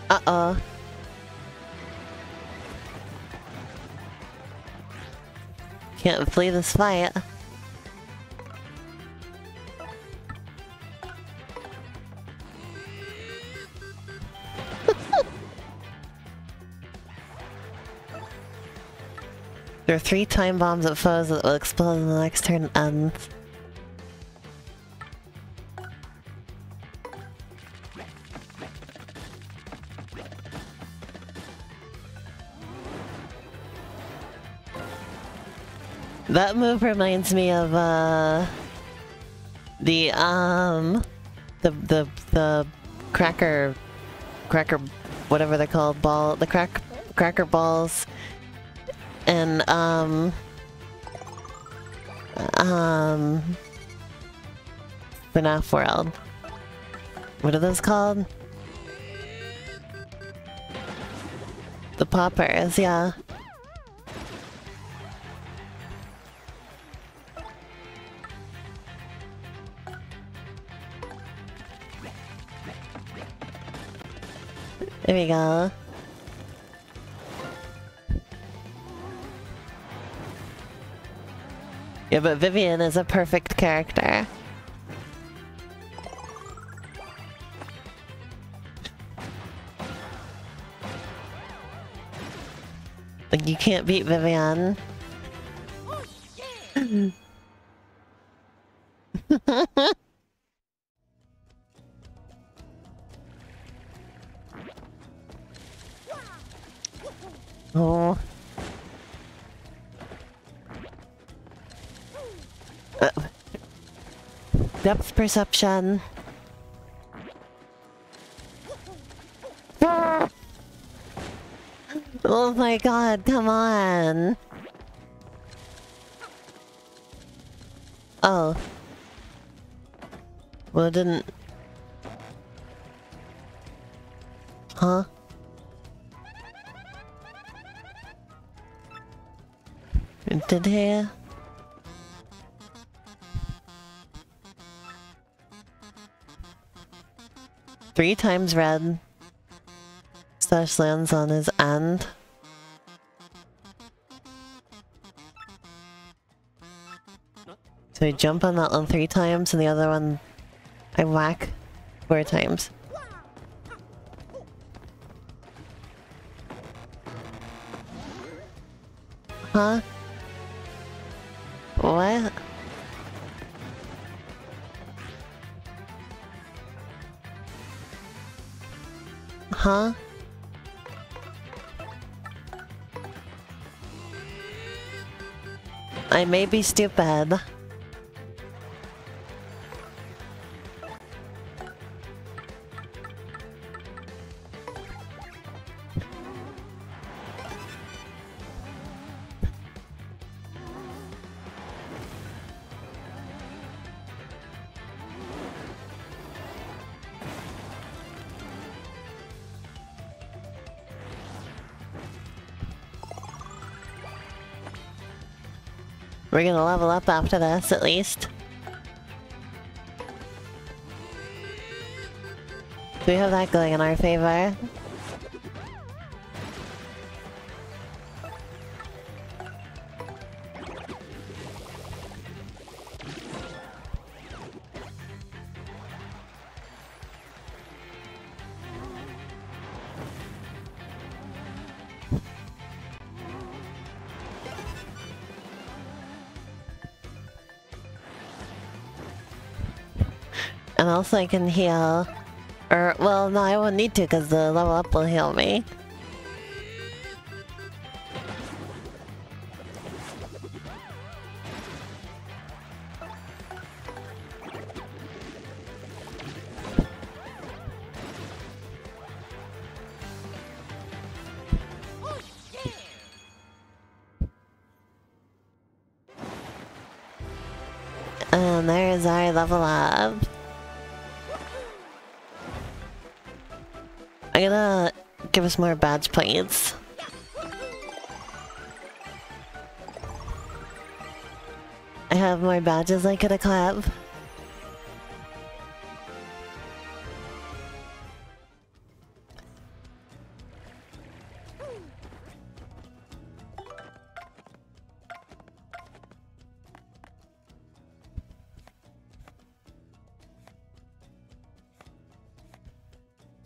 Uh-oh. Can't flee this fight. There are 3 time bombs at foes that will explode when the next turn ends. That move reminds me of the cracker, whatever they're called, cracker balls, and FNAF World. What are those called? The poppers, yeah. There we go. Yeah, but Vivian is a perfect character. Like, you can't beat Vivian. Oh. Depth perception. Oh my god, come on. Oh. Well, it didn't... Huh? Did he? 3 times red. Slash lands on his end. So I jump on that one 3 times and the other one I whack 4 times. Huh? What? Huh? I may be stupid. We're gonna level up after this, at least. Do we have that going in our favor? And also I can heal. Or, well, no, I won't need to because the level up will heal me. And there's our level up. I'm gonna give us more badge points. I have more badges I could equip.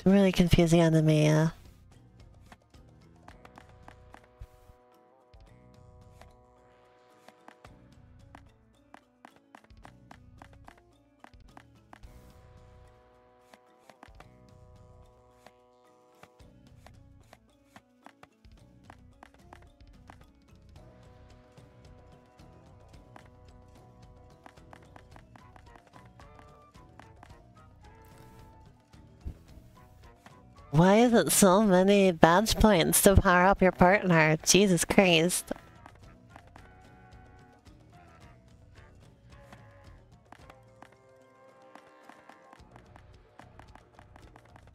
Really confusing enemy. Why is it so many badge points to power up your partner? Jesus Christ.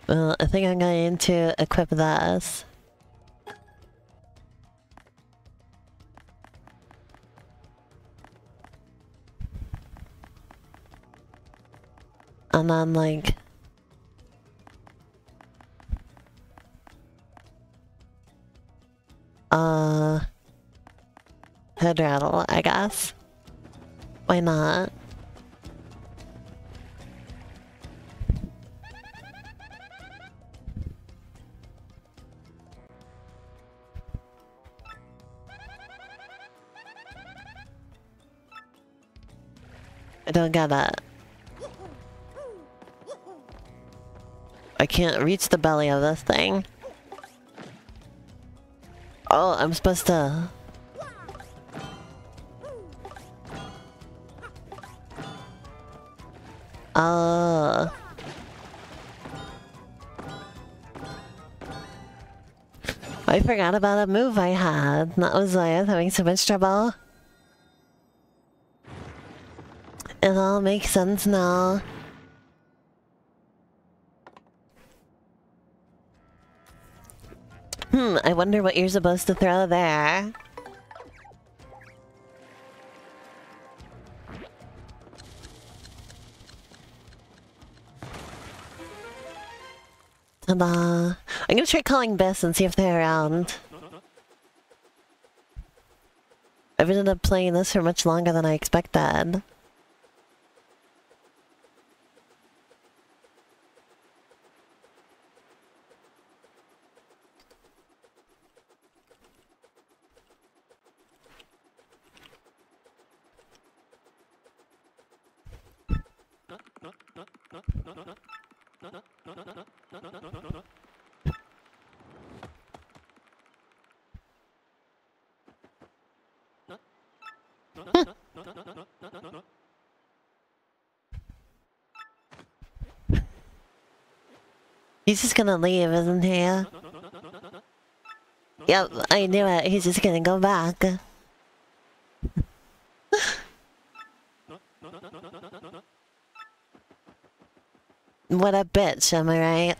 Well, I think I'm going to equip this. And then, like... Head rattle, I guess. Why not? I don't get it. I can't reach the belly of this thing. Oh, I'm supposed to... Oh. I forgot about a move I had. That was why I was having so much trouble. It all makes sense now. I wonder what you're supposed to throw there. Ta-da. I'm gonna try calling Bess and see if they're around. I've ended up playing this for much longer than I expected. He's just gonna leave, isn't he? Yep, I knew it. He's just gonna go back. What a bitch, am I right?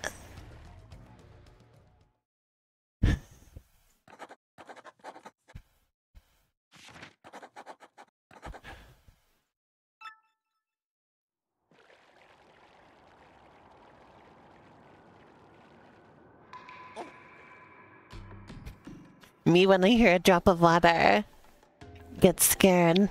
Me when I hear a drop of water. Get scared.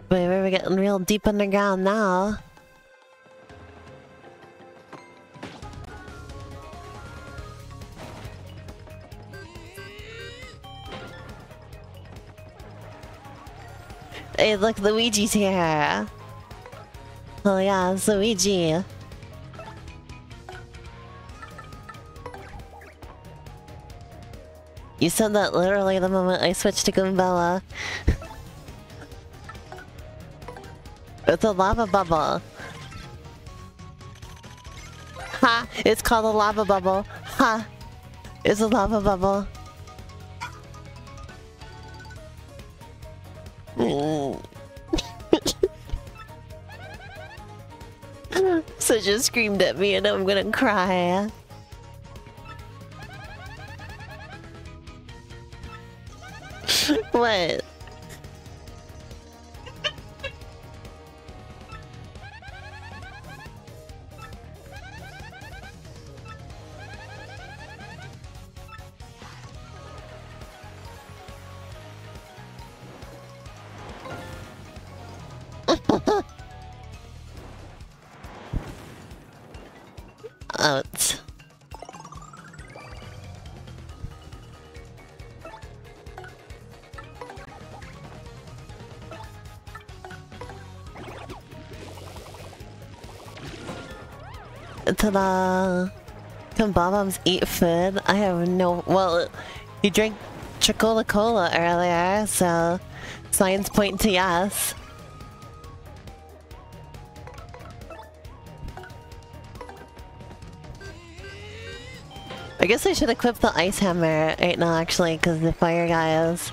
Wait, we're getting real deep underground now. Hey, look, Luigi's here. Oh yeah, it's Luigi. You said that literally the moment I switched to Goombella. It's a lava bubble. Ha! It's called a lava bubble. Ha! It's a lava bubble. So just screamed at me and I'm gonna cry. What? Out. to the... Can Bob-ombs eat food? I have no... Well, he drank Coca-Cola earlier, so... Signs point to yes. I guess I should equip the ice hammer right now, actually, because the fire guys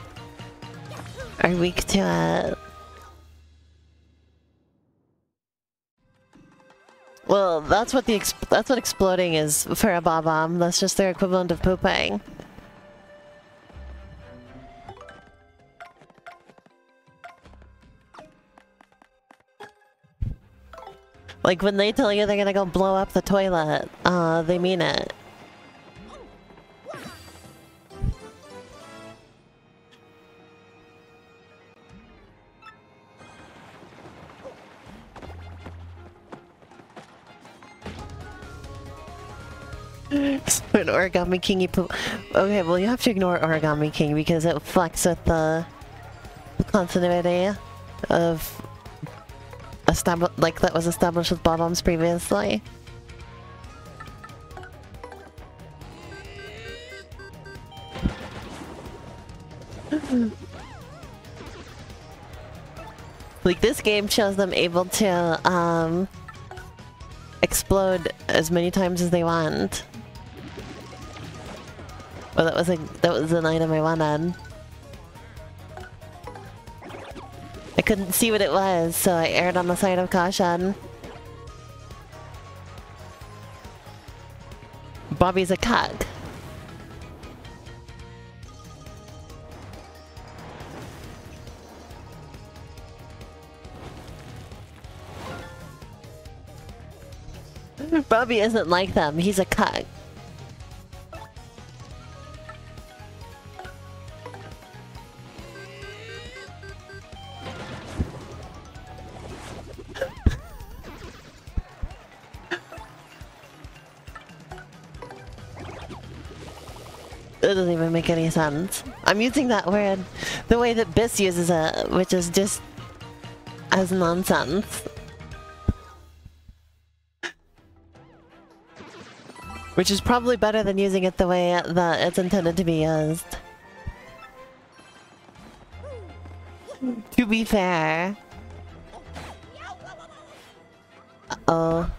are weak to it. Well, that's what exploding is for a Bob-omb. That's just their equivalent of pooping. Like when they tell you they're gonna go blow up the toilet, they mean it. An Origami King, you poop. Okay, well you have to ignore Origami King because it fucks with the continuity of like that was established with Bob-ombs previously. Like this game shows them able to explode as many times as they want. Well, that was an item I wanted. I couldn't see what it was, so I erred on the side of caution. Bobby's a cuck. Bobby isn't like them, he's a cuck. It doesn't even make any sense. I'm using that word the way that Biss uses it, which is just as nonsense. Which is probably better than using it the way that it's intended to be used. To be fair. Uh-oh.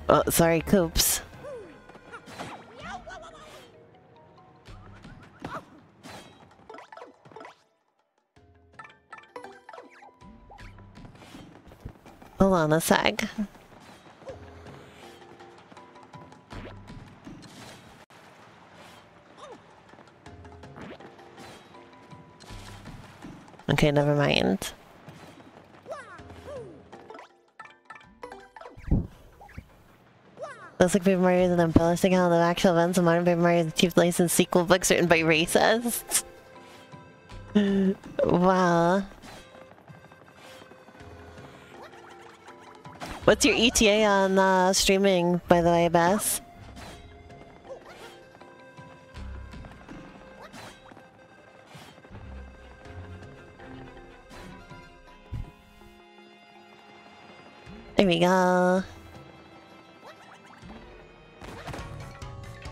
Oh, sorry, Coops. Hold on a sec. Okay, never mind. Looks like Paper Mario is an embellishing how the actual events of modern Paper Mario is the chief licensed sequel book written by racists. Wow. What's your ETA on streaming, by the way, Bess? There we go.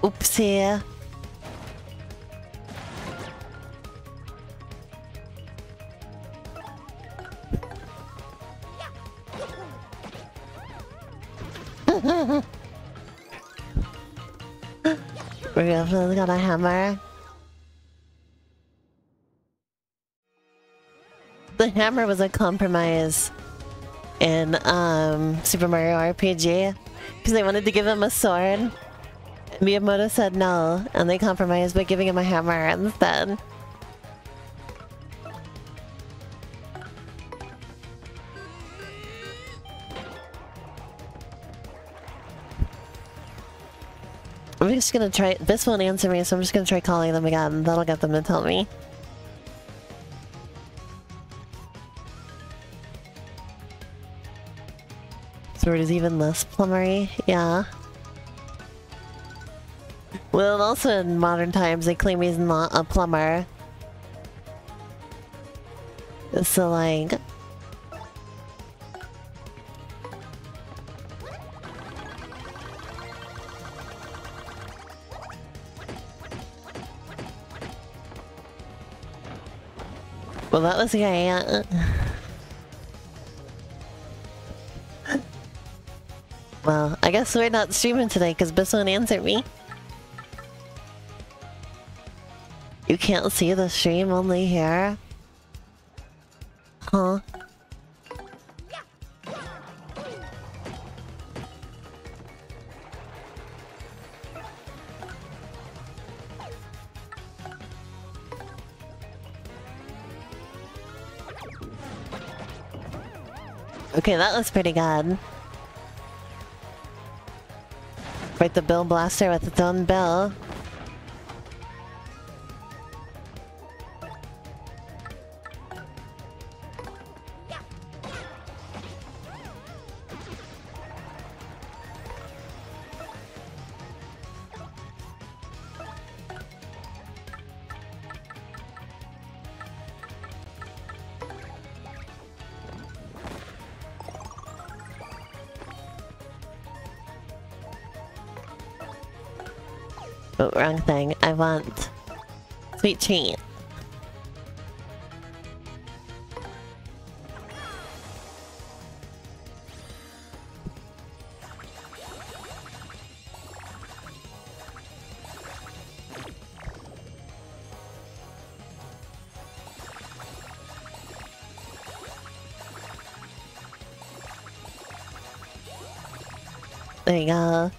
Oopsie. We're definitely got a hammer. The hammer was a compromise in Super Mario RPG because they wanted to give him a sword. Miyamoto said no, and they compromised by giving him a hammer instead. I'm just gonna try. This won't answer me, so I'm just gonna try calling them again. That'll get them to tell me. Sword is even less plumbery. Yeah. Well, and also in modern times, they claim he's not a plumber. So, like... Well, that was great. Well, I guess we're not streaming today because Biss won't answer me. You can't see the stream, only here? Huh? Okay, that was pretty good. Fight the Bill Blaster with its own bill. Oh, wrong thing. I want sweet treat. There you go.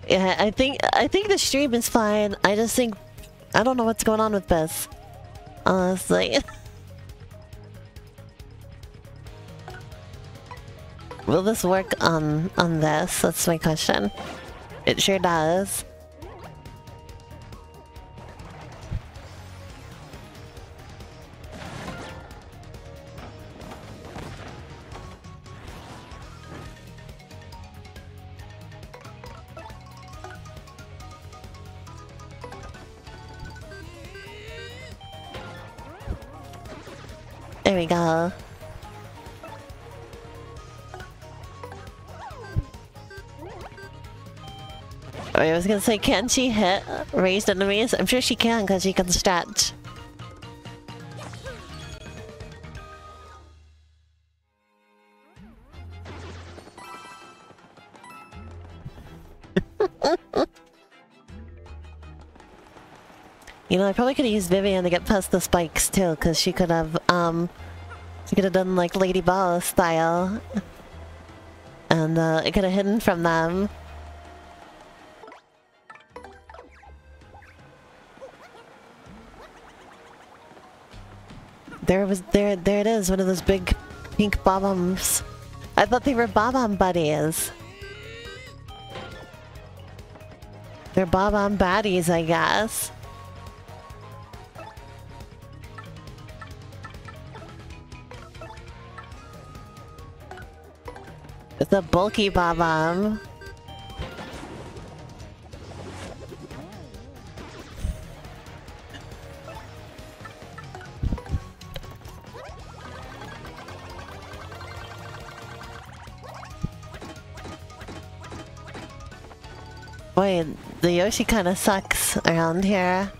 Yeah, I think the stream is fine. I just think I don't know what's going on with this. Honestly. Will this work on this? That's my question. It sure does. There we go. I was gonna say, can she hit raised enemies? I'm sure she can, because she can stretch. You know, I probably could have used Vivian to get past the spikes too, because she could have done like Lady Ball style. And it could have hidden from them. There it is, one of those big pink bob-ombs. I thought they were bob-omb buddies. They're bob-omb baddies, I guess. It's a bulky bob-omb. Boy, the Yoshi kind of sucks around here.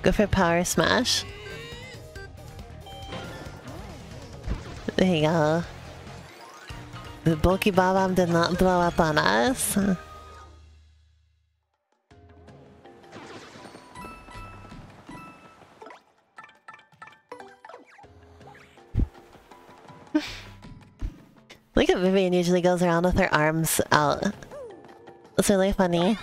Go for Power Smash. There you go. The bulky bob-omb did not blow up on us. Look at Vivian usually goes around with her arms out. It's really funny.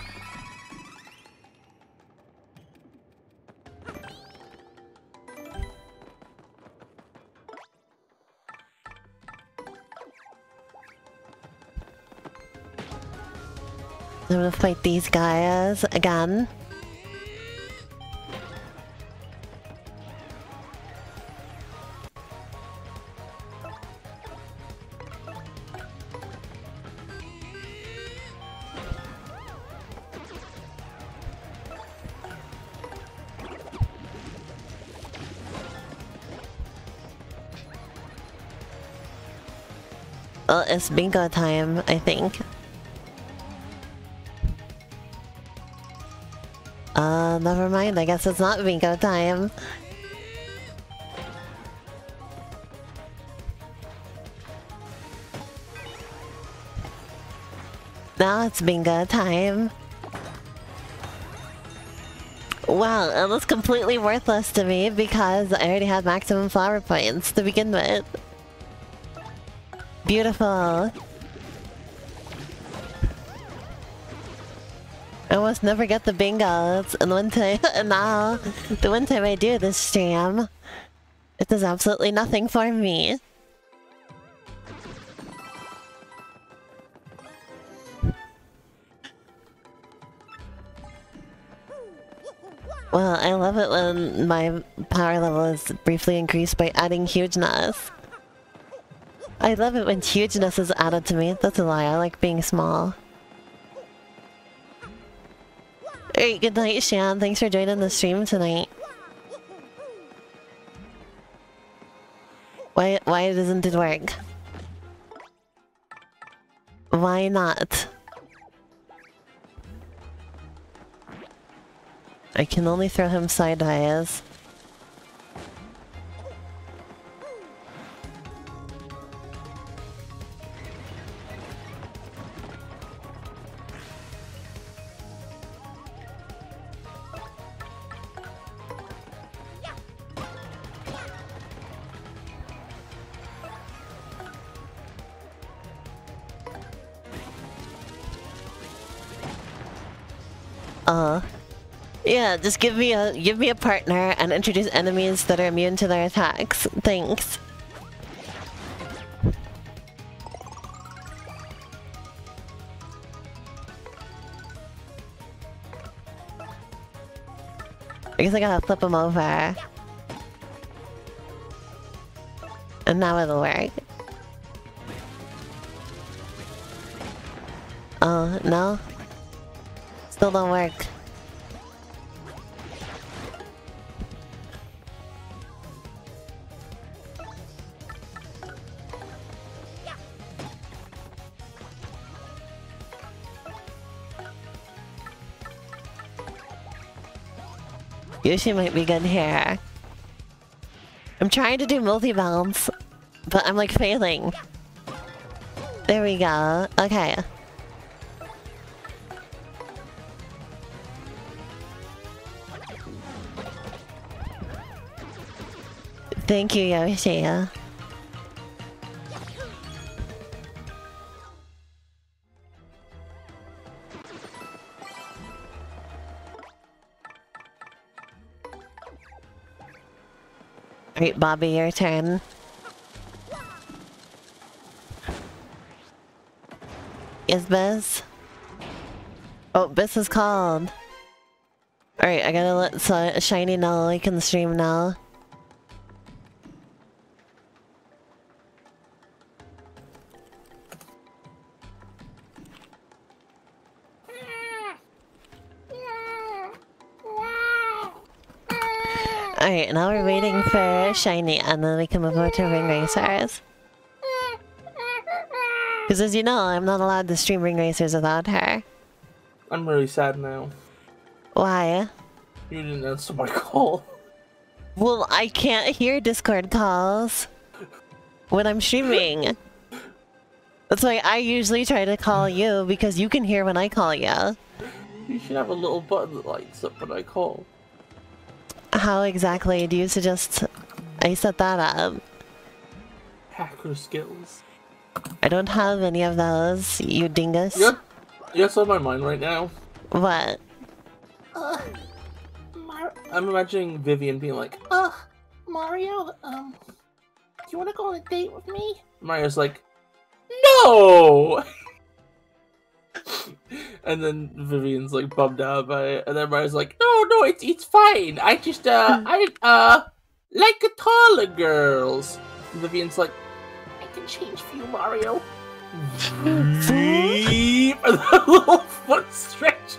I'm gonna fight these guys again. Well, it's bingo time, I think. Never mind. I guess it's not bingo time. Now it's bingo time. Wow, it was completely worthless to me because I already had maximum flower points to begin with. Beautiful. I almost never get the bingos, and one time, and now, the one time I do this stream, it does absolutely nothing for me. Well, I love it when my power level is briefly increased by adding hugeness. I love it when hugeness is added to me. That's a lie, I like being small. Alright, good night, Shan. Thanks for joining the stream tonight. Why doesn't it work? Why not? I can only throw him sideways. Yeah, just give me a partner and introduce enemies that are immune to their attacks. Thanks. I guess I gotta flip him over. And now it'll work. Oh, no? Still don't work. Yoshi might be good here. I'm trying to do multi-bounce, but I'm like failing. There we go. Okay. Thank you, Yoshi. Alright, Bobby, your turn. Is Biz? Oh, Biz is called. Alright, I gotta let Shiny know I can stream now. Alright, now we're waiting for Shiny, and then we can move over to Ring Racers. Because as you know, I'm not allowed to stream Ring Racers without her. I'm really sad now. Why? You didn't answer my call. Well, I can't hear Discord calls when I'm streaming. That's why I usually try to call you, because you can hear when I call you. You should have a little button that lights up when I call. How exactly do you suggest I set that up? Hacker skills. I don't have any of those, you dingus. Yeah, that's on my mind right now. What? I'm imagining Vivian being like, Mario, do you want to go on a date with me? Mario's like, no! And then Vivian's like bummed out by it, and then Mario's like, no, it's fine. I just, I like taller girls. And Vivian's like, I can change for you, Mario. And the little foot stretch.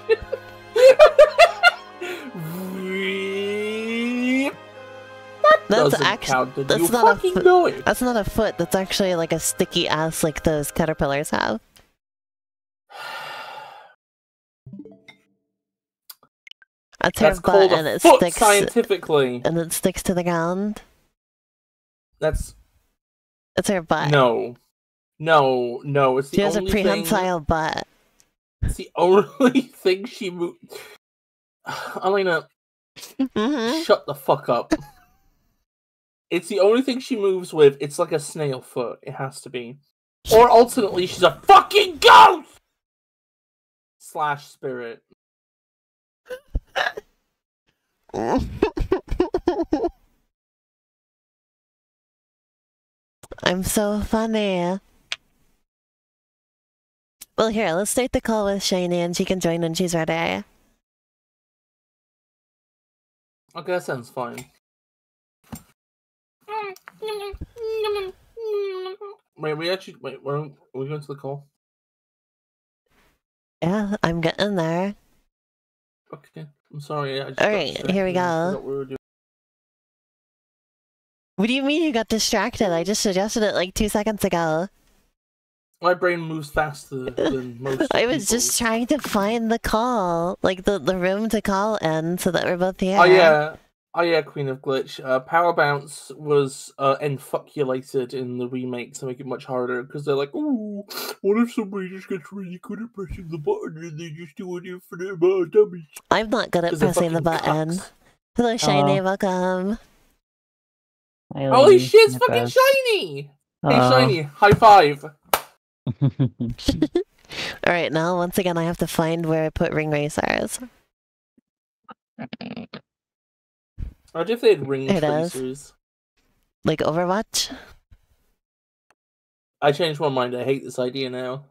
That's doesn't count. Did that's you not fucking a foot. know it? That's not a foot. That's actually like a sticky ass like those caterpillars have. That's her That's butt, called and a it foot sticks. scientifically. And it sticks to the ground. That's It's her butt. no. It's the She has a only prehensile thing. butt. It's the only thing she moved. Elena, shut the fuck up. It's the only thing she moves with. It's like a snail foot. It has to be. Or alternately, she's a fucking ghost! / spirit. I'm so funny. Well, here, let's start the call with Shiny and she can join when she's ready. Okay, that sounds fine. Wait, are we going to the call? Yeah, I'm getting there. Okay, I'm sorry. Alright, here we go. What do you mean you got distracted? I just suggested it like 2 seconds ago. My brain moves faster than most I was just trying to find the call. Like the room to call in so that we're both here. Oh yeah, Queen of Glitch. Power Bounce was enfuculated in the remake to make it much harder, because they're like, ooh, what if somebody just gets really good at pressing the button and they just do an infinite amount of damage? I'm not good at pressing the button. Cucks. Hello, Shiny, welcome. Holy shit, it's fucking Shiny! Hey, Shiny, high five! Alright, now once again I have to find where I put ring racers. What if they had ring tracers? Like Overwatch? I changed my mind, I hate this idea now.